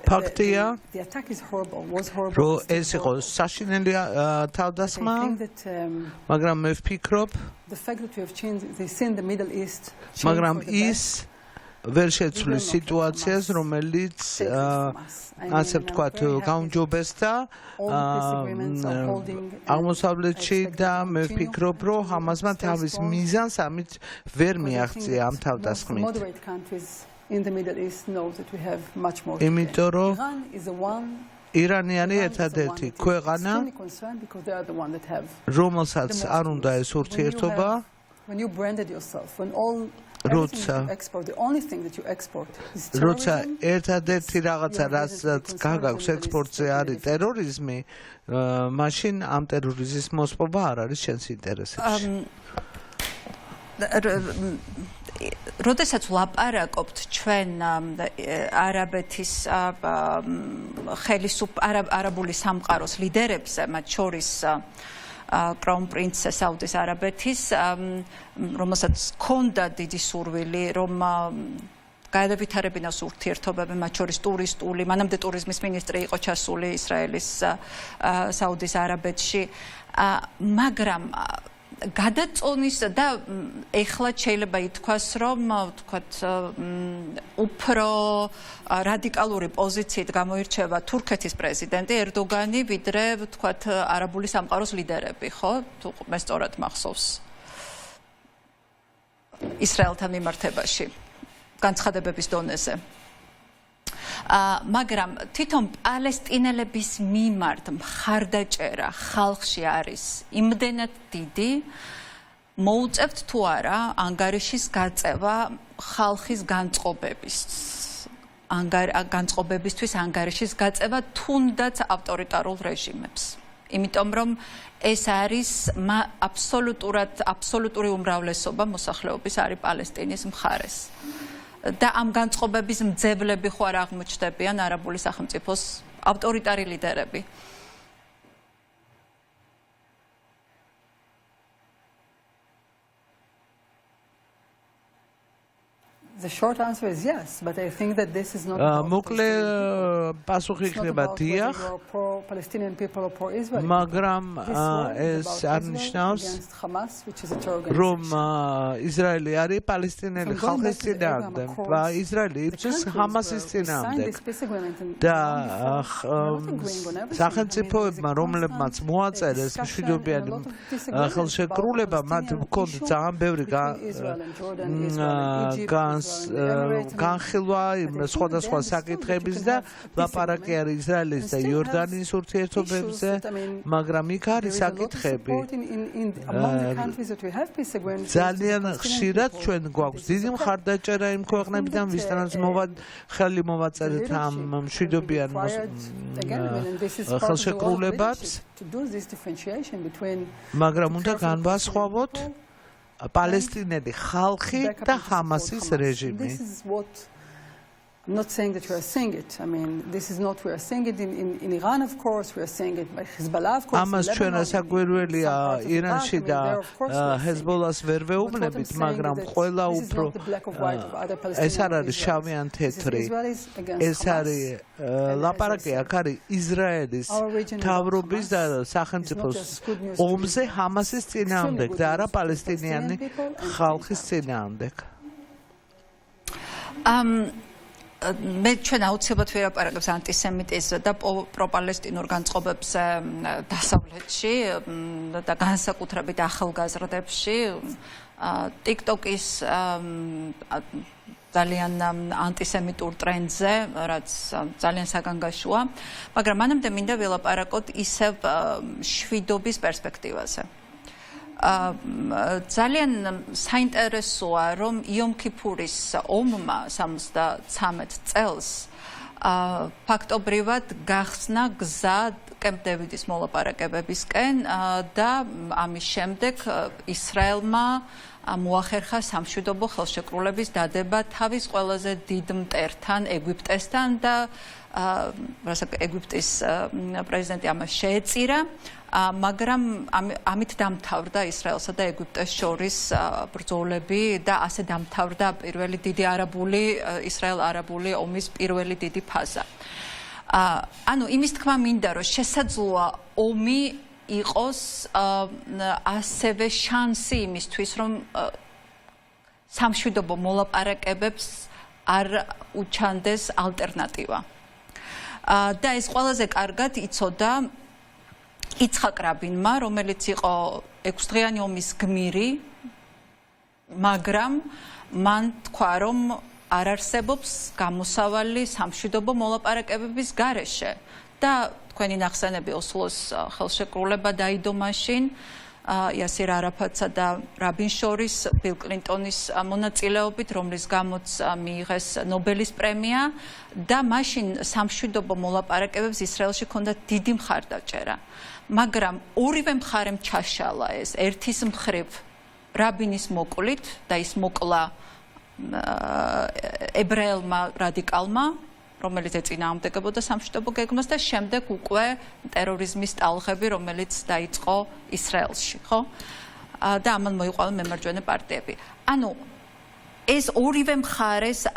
Speaker 5: ფაქტია, რომ ეს იყო საშინელი თავდასხმა, მაგრამ მე ვფიქრობ, მაგრამ ის ვერ შეცვლის სიტუაციას, რომელიც ასე ვთქვათ, გაუმჯობესდა აღმოსავლეთში და მე ვფიქრობ, რომ ჰამასმა თავის მიზანს ამით ვერ მიაღწია ამ თავდასხმით. იმიტომ რომ ირანი არის ერთადერთი ქვეყანა, რომელსაც არ უნდა ეს ურთიერთობა. როცა ერთადერთი რაღაცა, რასაც გაგაქვს ექსპორტზე არის ტერორიზმი, მაშინ ამ ტერორიზმის მოსპობა არ არის შენს ინტერესებში.
Speaker 1: როდესაც ვლაპარაკობთ ჩვენ არაბეთის არაბული სამყაროს ლიდერებზე, მათ შორის კრაუნპრინცესა საუდის არაბეთის, რომელსაც ჰქონდა დიდი სურვილი, რომ გაევითარებინოს ურთიერთობები, მათ შორის ტურისტული, მანამდე ტურიზმის მინისტრი იყო ჩასული ისრაელის საუდის არაბეთში, მაგრამ გადაწონის და ეხლა შეიძლება ითქვას, რომ ვთქვათ, უფრო რადიკალური პოზიციით გამოირჩევა თურქეთის პრეზიდენტი ერდოგანი, ვიდრე ვთქვათ არაბული სამყაროს ლიდერები, ხო? თუ მე სწორად მახსოვს ისრაელთან მიმართებაში განცხადებების დონეზე. მაგრამ თვითონ პალესტინელების მიმართ მხარდაჭერა ხალხში არის იმდენად დიდი, მოუწევთ თუ არა ანგარიშის გაწევა ხალხის განწყობებისთვის ანგარიშის გაწევა თუნდაც ავტორიტარულ რეჟიმებს. იმიტომ რომ ეს არის აბსოლუტური უმრავლესობა მოსახლეობის არის პალესტინის მხარეს. და ამ განწყობების მძევლები ხო არ აღმოჩნდებიან არაბული სახელმწიფოს ავტორიტარი ლიდერები.
Speaker 4: The short answer is yes, but I think that this is not
Speaker 5: მოკლე პასუხი იქნება დიახ,
Speaker 4: pro-Palestinian people or pro-Israeli.
Speaker 5: მაგრამ ეს არნიშნავს, რომ ისრაელი არის პალესტინელი ხალხის წინააღმდეგ, ისრაელი იბრძვის ხამასის წინააღმდეგ. და სახელმწიფოებმა, რომლებმაც მოაწერეს მშვიდობიანი ხელშეკრულება, მათ ჰქონდათ ძალიან ბევრი განხილვა სხვადასხვა საკითხების და ლაპარაკი არის ისრაელის და იორდანიის ურთიერთობებზე, მაგრამ იქ არის საკითხები. ძალიან ხშირად ჩვენ გვაქვს დიდი მხარდაჭერა იმ ქვეყნებიდან, ვისთანაც ხელი მოვაწერეთ ამ მშვიდობიან ხელშეკრულებებს, მაგრამ უნდა განვასხვავოთ პალესტინელი ხალხი და ჰამასის რეჟიმი.
Speaker 4: I'm not saying that we are saying it. I mean, this is not we are saying it in Iran, of course. We are saying it by Hezbollah, of course.
Speaker 5: ამას ჩვენ საგვირველია ირანში და ჰეზბოლას ვერ ვეუბნებით, მაგრამ ყველა უფრო ეს არ არის შავი ან თეთრი. ეს არის ლაპარაკი აქ არის ისრაელის მთავრობის და სახელმწიფოს ომზე ჰამასის წინააღმდეგ და არა პალესტინიანი ხალხის წინააღმდეგ.
Speaker 1: მე ჩვენ აუცილებლად ვერაპარაკებს ანტისემიტიზმზე და პროპალესტინურ განწყობებზე დასავლეთში და განსაკუთრებით ახალგაზრდებში. TikTok-ის ძალიან ანტისემიტურ ტრენდზე, რაც ძალიან საგანგაშოა, მაგრამ მანამდე მინდა ველაპარაკოთ ისევ შვიდობის პერსპექტივაზე. ძალიან საინტერესოა, რომ იომ ქიფურის ომმა 73 წელს ფაქტობრივად გახსნა გზა კემპ დევიდის მოლაპარაკებებისკენ და ამის შემდეგ ისრაელმა მოახერხა სამშვიდობო ხელშეკრულების დადება თავის ყველაზე დიდ მტერთან, ეგვიპტესთან და ეგვიპტის პრეზიდენტი ამას შეეწირა. მაგრამ ამით დამთავრდა ისრაელსა და ეგვიპტეს შორის ბრძოლები და ასე დამთავრდა პირველი დიდი ისრაელ-არაბული ომის პირველი დიდი ფაზა. ანუ იმის თქმა მინდა, რომ შესაძლოა ომი იყოს ასევე შანსი იმისთვის, რომ სამშვიდობო მოლაპარაკებებს არ უჩანდეს ალტერნატივა. და ეს ყველაზე კარგად იცოდა იცხაკ რაბინმა, რომელიც იყო 6 დღიანი ომის გმირი, მაგრამ მან თქვა, რომ არ არსებობს გამოსავალი სამშვიდობო მოლაპარაკებების გარეშე და თქვენი ნახსენები ოსლოს ხელშეკრულება დაიდო მაშინ იასერ არაფატსა და რაბინს შორის ბილ კლინტონის მონაწილეობით, რომლის გამოც მიიღეს ნობელის პრემია და მაშინ სამშვიდობო მოლაპარაკებებს ისრაელში ჰქონდა დიდი მხარდაჭერა. მაგრამ ორივე მხარემ ჩაშალა ეს ერთის მხრივ რაბინის მოკლით და ის მოკლა ებრაელმა რადიკალმა, რომელიც ეწინააღმდეგებოდა სამშვიდობო გეგმას და შემდეგ უკვე ტერორიზმის ტალღები, რომელიც დაიწყო ისრაელში, ხო? და ამან მოიყვანა მემარჯვენე პარტიები. ანუ ეს ორივე მხარეს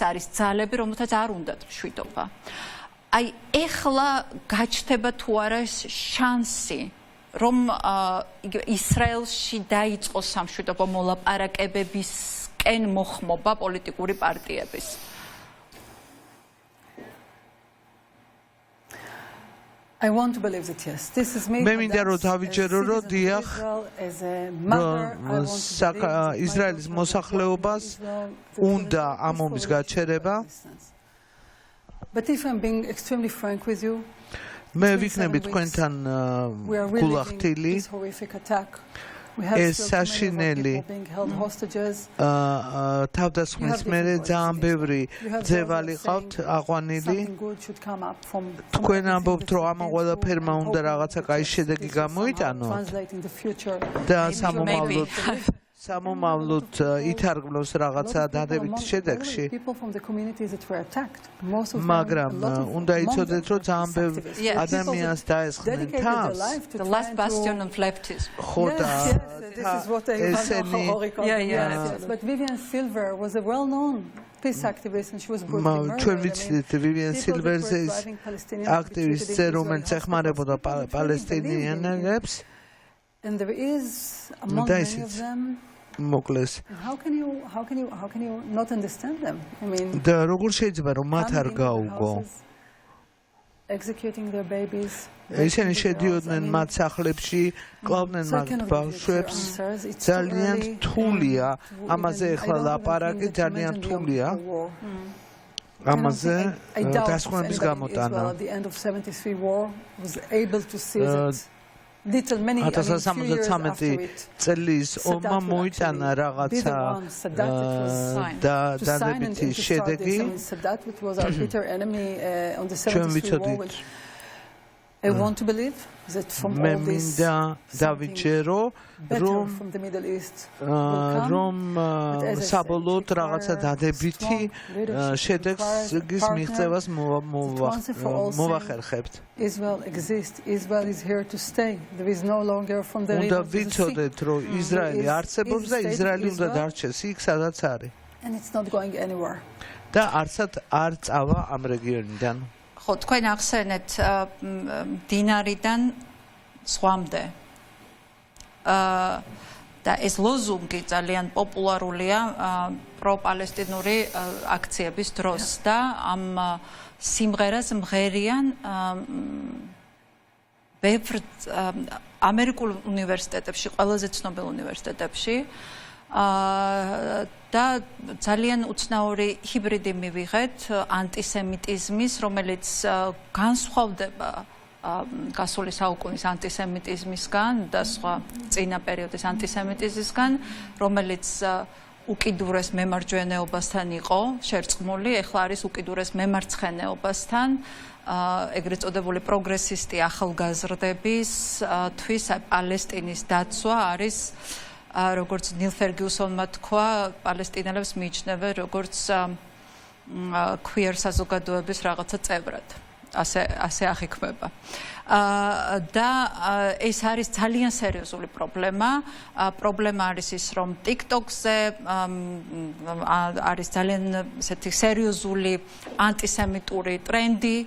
Speaker 1: არის ძალები, რომელთაც არ უნდათ მშვიდობა. აი ეხლა გაჩნდება თუ არა შანსი, რომ ისრაელში დაიწყოს სამშვიდობო მოლაპარაკებებისკენ მოხმობა პოლიტიკური პარტიების.
Speaker 4: I want to believe that yes. This is maybe.
Speaker 5: მე მინდა რომ დავიჯერო, რომ დიახ, ისრაელის მოსახლეობას უნდა ამ ომის გაჩერება.
Speaker 4: But if I'm being extremely frank with you,
Speaker 5: მე ვიქნები თქვენთან გულახდილი. ეს საშინელი თავდასხმის მერე ძალიან ბევრი ძევალი ყავთ აყვანილი. თქვენ ამბობთ, რომ ამ ყველაფერმა უნდა რაღაცა კაი შედეგი გამოიტანოთ და სამომავლოდ ითარგმნოს რაღაცა დადებითი შედეგში. მაგრამ უნდა იცოდეთ, რომ ძალიან ბევრ ადამიანს დაესხნენ თავს.
Speaker 1: The last bastion of leftism.
Speaker 5: ხო და ესენი
Speaker 4: But Vivian Silver was a well-known peace activist and she was brought to
Speaker 5: ჩვენ ვიცით Vivian Silver's აქტივისტზე, რომელიც ეხმარებოდა პალესტინიანებს.
Speaker 4: And there is among many of them.
Speaker 5: მოკლეს.
Speaker 4: How can you not understand them? I mean,
Speaker 5: და როგორ შეიძლება რომ მათ არ გაუგო?
Speaker 4: Executing their babies.
Speaker 5: ისინი შედიოდნენ მათ სახლებში, კლავდნენ მათ ბავშვებს. ძალიან რთულია ამაზე ახლა ლაპარაკი, ძალიან რთულია. ამაზე დასკვნების გამოტანა. 1973 წლის ომმა მოიტანა რაღაცა დადებითი შედეგი. ჩვენ ვიცოდით.
Speaker 4: I want to believe that from all this
Speaker 5: დავიჯერო რომ საბოლოოდ რაღაცა დადებითი შედეგს მიღწევას მოვახერხებთ.
Speaker 4: Israel exists. Israel is here to stay. There is no longer from the
Speaker 5: უნდა ვიცოდეთ, რომ ისრაელი არსებობს და ისრაელი უნდა დარჩეს იქ, სადაც არის.
Speaker 4: And it's not going anywhere.
Speaker 5: და არცად არ წავა ამ რეგიონიდან.
Speaker 1: ხო, თქვენ ახსენეთ დინარიდან ზღვამდე. და ეს ლოზუნგი ძალიან პოპულარულია პროპალესტინური აქციების დროს და ამ სიმღერას მღერიან ბევრ ამერიკულ უნივერსიტეტებში, ყველაზე ცნობილ უნივერსიტეტებში. და ძალიან უცნაური ჰიბრიდი მივიღეთ ანტისემიტიზმის, რომელიც განსხვავდება გასული საუკუნის ანტისემიტიზმისგან და სხვა წინა პერიოდის ანტისემიტიზმისგან, რომელიც უკიდურეს მემარჯვენეობასთან იყო შერწყმული, ეხლა არის უკიდურეს მემარცხენეობასთან, ეგრეთ წოდებული პროგრესისტი ახალგაზრდების თვის პალესტინის დაცვა არის როგორც ნილ ფერგიუსონმა თქვა, პალესტინელებს მიიჩნევენ როგორც queer საზოგადოების რაღაცა წევრად. ასე აღიქმება. და ეს არის ძალიან სერიოზული პრობლემა. პრობლემა არის ის, რომ TikTok-ზე არის ძალიან ესეთი სერიოზული ანტისემიტური ტრენდი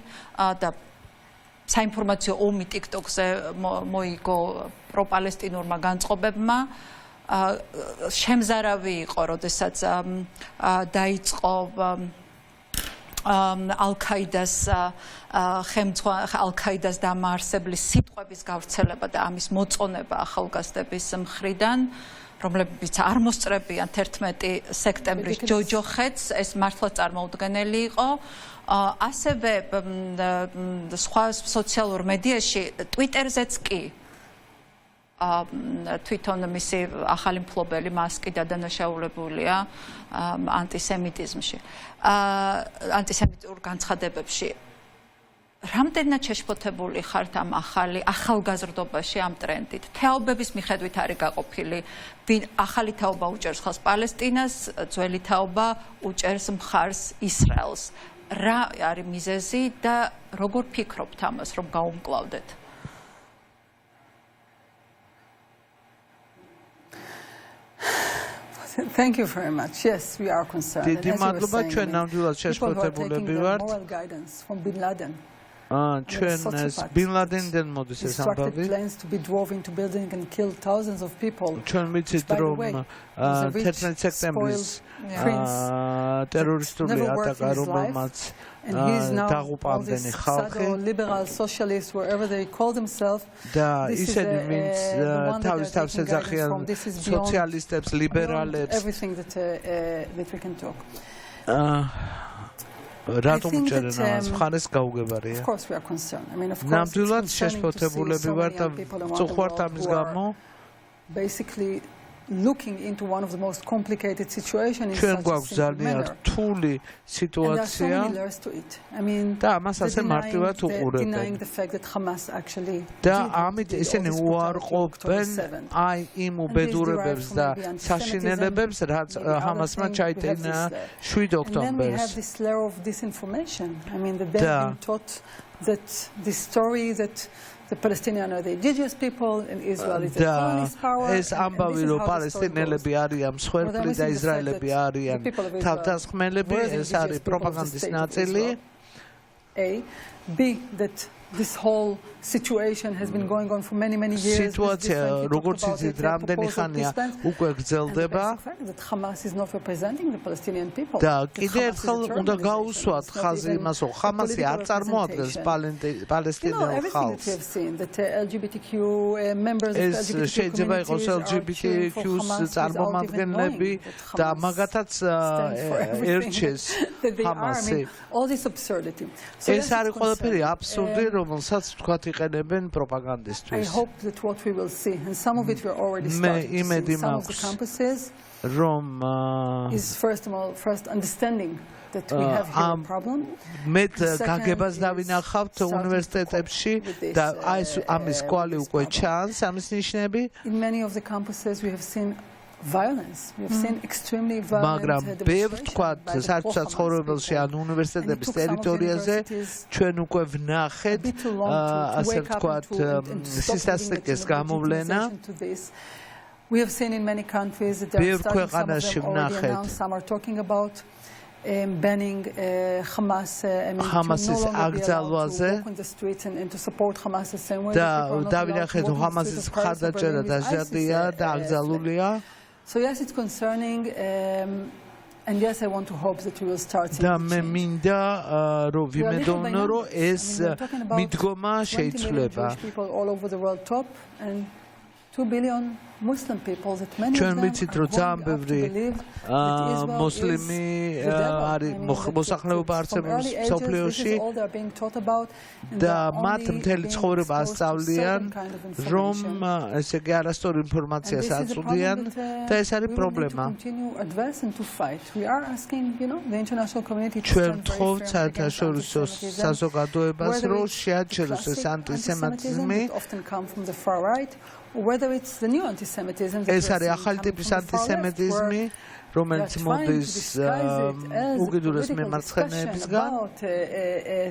Speaker 1: და საინფორმაციო ომი TikTok-ზე მოიგო პროპალესტინურმა განწყობებმა. შემზარავი იყო, როდესაც დაიწყო ალ-ქაიდას დამაარსებლის სიტყვების გავრცელება და ამის მოწონება ახალგაზრდების მხრიდან, რომლებიც არ მოსწრებიან 11 სექტემბრის ჯოჯოხეთს, ეს მართლა წარმოუდგენელი იყო. ასევე სხვა სოციალურ მედიაში, Twitter-ზეც კი თვითონ მისი ახალი მფლობელი მასკი დადანაშაულებულია ანტისემიტიზმში, ანტისემიტურ განცხადებებში. რამდენად შეშფოთებული ხართ ამ ახალგაზრდობაში ამ ტრენდით? თაობების მიხედვით არის გაყოფილი, ახალი თაობა უჭერს ხალხს პალესტინას, ძველი თაობა უჭერს მხარს ისრაელს. რა არის მიზეზი და როგორ ფიქრობთ ამას, რომ გაუმკლავდეთ?
Speaker 4: Thank you very much. Yes, we are concerned.
Speaker 5: დიდი მადლობა, ჩვენ ნამდვილად შეშფოთებულები ვართ. ჩვენ ბინ ლადენიდან მოდის ეს ამბავი. ჩვენ ვიცით, რომ 11 სექტემბრის ტერორისტული ატაკა, რომელმაც დაღუპამდენი ხალხი და ისინი ვინც თავის თავს ეძახიან სოციალისტებს, ლიბერალებს, რატომ ჭერენ ამას? მხარეს გაუგებარია. ნამდვილად შეშფოთებულები ვართ და წუხვართ ამის გამო.
Speaker 4: looking into one of the most complicated situations in
Speaker 5: ჩვენ
Speaker 4: such a
Speaker 5: გვაქვს
Speaker 4: simple
Speaker 5: ძალიან
Speaker 4: manner.
Speaker 5: რთული
Speaker 4: And there are so
Speaker 5: სიტუაცია
Speaker 4: many layers to it. I mean,
Speaker 5: და ამას ასე მარტივად უყურებენ.
Speaker 4: denying the fact that Hamas actually
Speaker 5: და
Speaker 4: did
Speaker 5: ამით
Speaker 4: all
Speaker 5: ისინი
Speaker 4: this brutality on
Speaker 5: უარყოფენ
Speaker 4: October 7th.
Speaker 5: აი იმ უბედურებებს და საშინელებებს რაც ჰამასმა ჩაიტანა 7
Speaker 4: And then we have
Speaker 5: ოქტომბერს.
Speaker 4: this layer of disinformation. I mean, that they've been taught that this story that the Palestinians are the indigenous people and Israel is the colonist power.
Speaker 5: ეს ამბავი რომ პალესტინელები არიან მსხვერპლი და ისრაელები არიან თავდასხმელები, ეს არის პროპაგანდის ნაწილი.
Speaker 4: A, B, that this whole situation has been going on for many years.
Speaker 5: სიტუაცია როგორც იცით რამდენი ხანია უკვე გრძელდება და კიდევ ერთხელ უნდა გაუსვათ ხაზი იმას რომ ხამასი არ წარმოადგენს პალესტინელ ხალხს. ეს შეიძლება იყოს LGBTQ-ს წარმომადგენლები და მაგათაც ერჩეს ხამასი. ეს არის ყველაფერი აბსურდი, რომელსაც თქვათ იყენებენ პროპაგანდისთვის.
Speaker 4: I hope that what we will see, and some of it we're already starting to see in some of the campuses, is first understanding that we have here a problem.
Speaker 5: მეტ გაგებას დავინახავთ უნივერსიტეტებში და აი ამის კვალი უკვე ჩანს, ამის ნიშნები.
Speaker 4: In many of the campuses we have seen violence. We have seen extremely violent
Speaker 5: მაგრამ ბევრ თქვათ საერთოდ ცხოვრებელში ან უნივერსიტეტების ტერიტორიაზე ჩვენ უკვე ვნახეთ ასე ვთქვათ სისტემატიკის გამოვლენა.
Speaker 4: We have seen in many countries that there are starting some of them already now. Some are talking about banning Hamas
Speaker 5: Hamas's აკრძალვაზე
Speaker 4: and to support Hamas the same way.
Speaker 5: და დავინახეთ ჰამასის მხარდაჭერა დაჟადია და აკრძალულია.
Speaker 4: So yes, it's concerning, and yes, I want to hope that we will start seeing
Speaker 5: და მე მინდა რომ ვიმედოვნო რომ ეს მიდგომა შეიცვლება.
Speaker 4: All over the world top and 2 billion Muslim people that many
Speaker 5: ჩვენ
Speaker 4: of
Speaker 5: ვიცით
Speaker 4: them
Speaker 5: რომ ძალიან ბევრი მუსლიმი არის მოსახლეობა არსებობს მსოფლიოში და მათ მთელი ცხოვრება ასწავლიან რომ ესე იგი არასწორი ინფორმაციას აწვდიან და ეს არის პრობლემა. ჩვენ ვთხოვთ საერთაშორისო საზოგადოებას რომ შეაჩეროს ეს ანტისემიტიზმი.
Speaker 4: Whether it's the new anti-Semitism,
Speaker 5: ეს არის ახალი ტიპის ანტისემიტიზმი, რომელიც მოდის უკიდურეს მემარცხენეებისგან.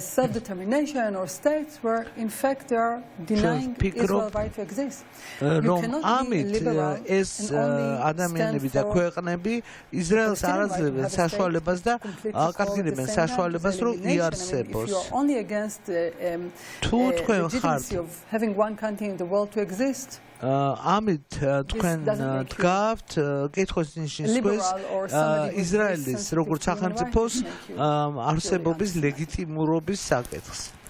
Speaker 4: Self-determination or states where in fact they are denying Israel's right to exist.
Speaker 5: რომ ამით ეს ადამიანები და ქვეყნები ისრაელს არ აძლევენ საშუალებას და აკარგინებენ საშუალებას რომ იარსებოს. თუ თქვენ ხართ
Speaker 4: having one country in the world to exist,
Speaker 5: ამით თქვენ დგავთ კითხვის ნიშნის ქვეშ ისრაელის როგორც სახელმწიფოს არსებობის ლეგიტიმურობის საკითხს.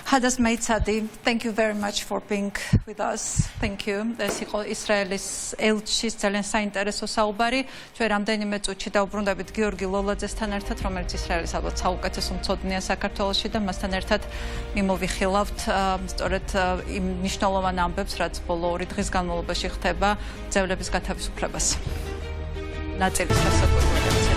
Speaker 1: Hadas Mtavari, thank you very much for being with us. Thank you. ეს იყო ისრაელის ელჩის ძალიან საინტერესო საუბარი. ჩვენ რამდენიმე წუთში დავბრუნდებით გიორგი ლოლაძესთან ერთად, რომელიც ისრაელის ალბათ საუკეთესო მცოდნეა საქართველოში და მასთან ერთად მიმოვიხილავთ სწორედ იმ მნიშვნელოვან ამბებს, რაც ბოლო 2 დღის განმავლობაში ხდება ძევლების გათავისუფლებას. ნაწილის შესაძლებლობაზე.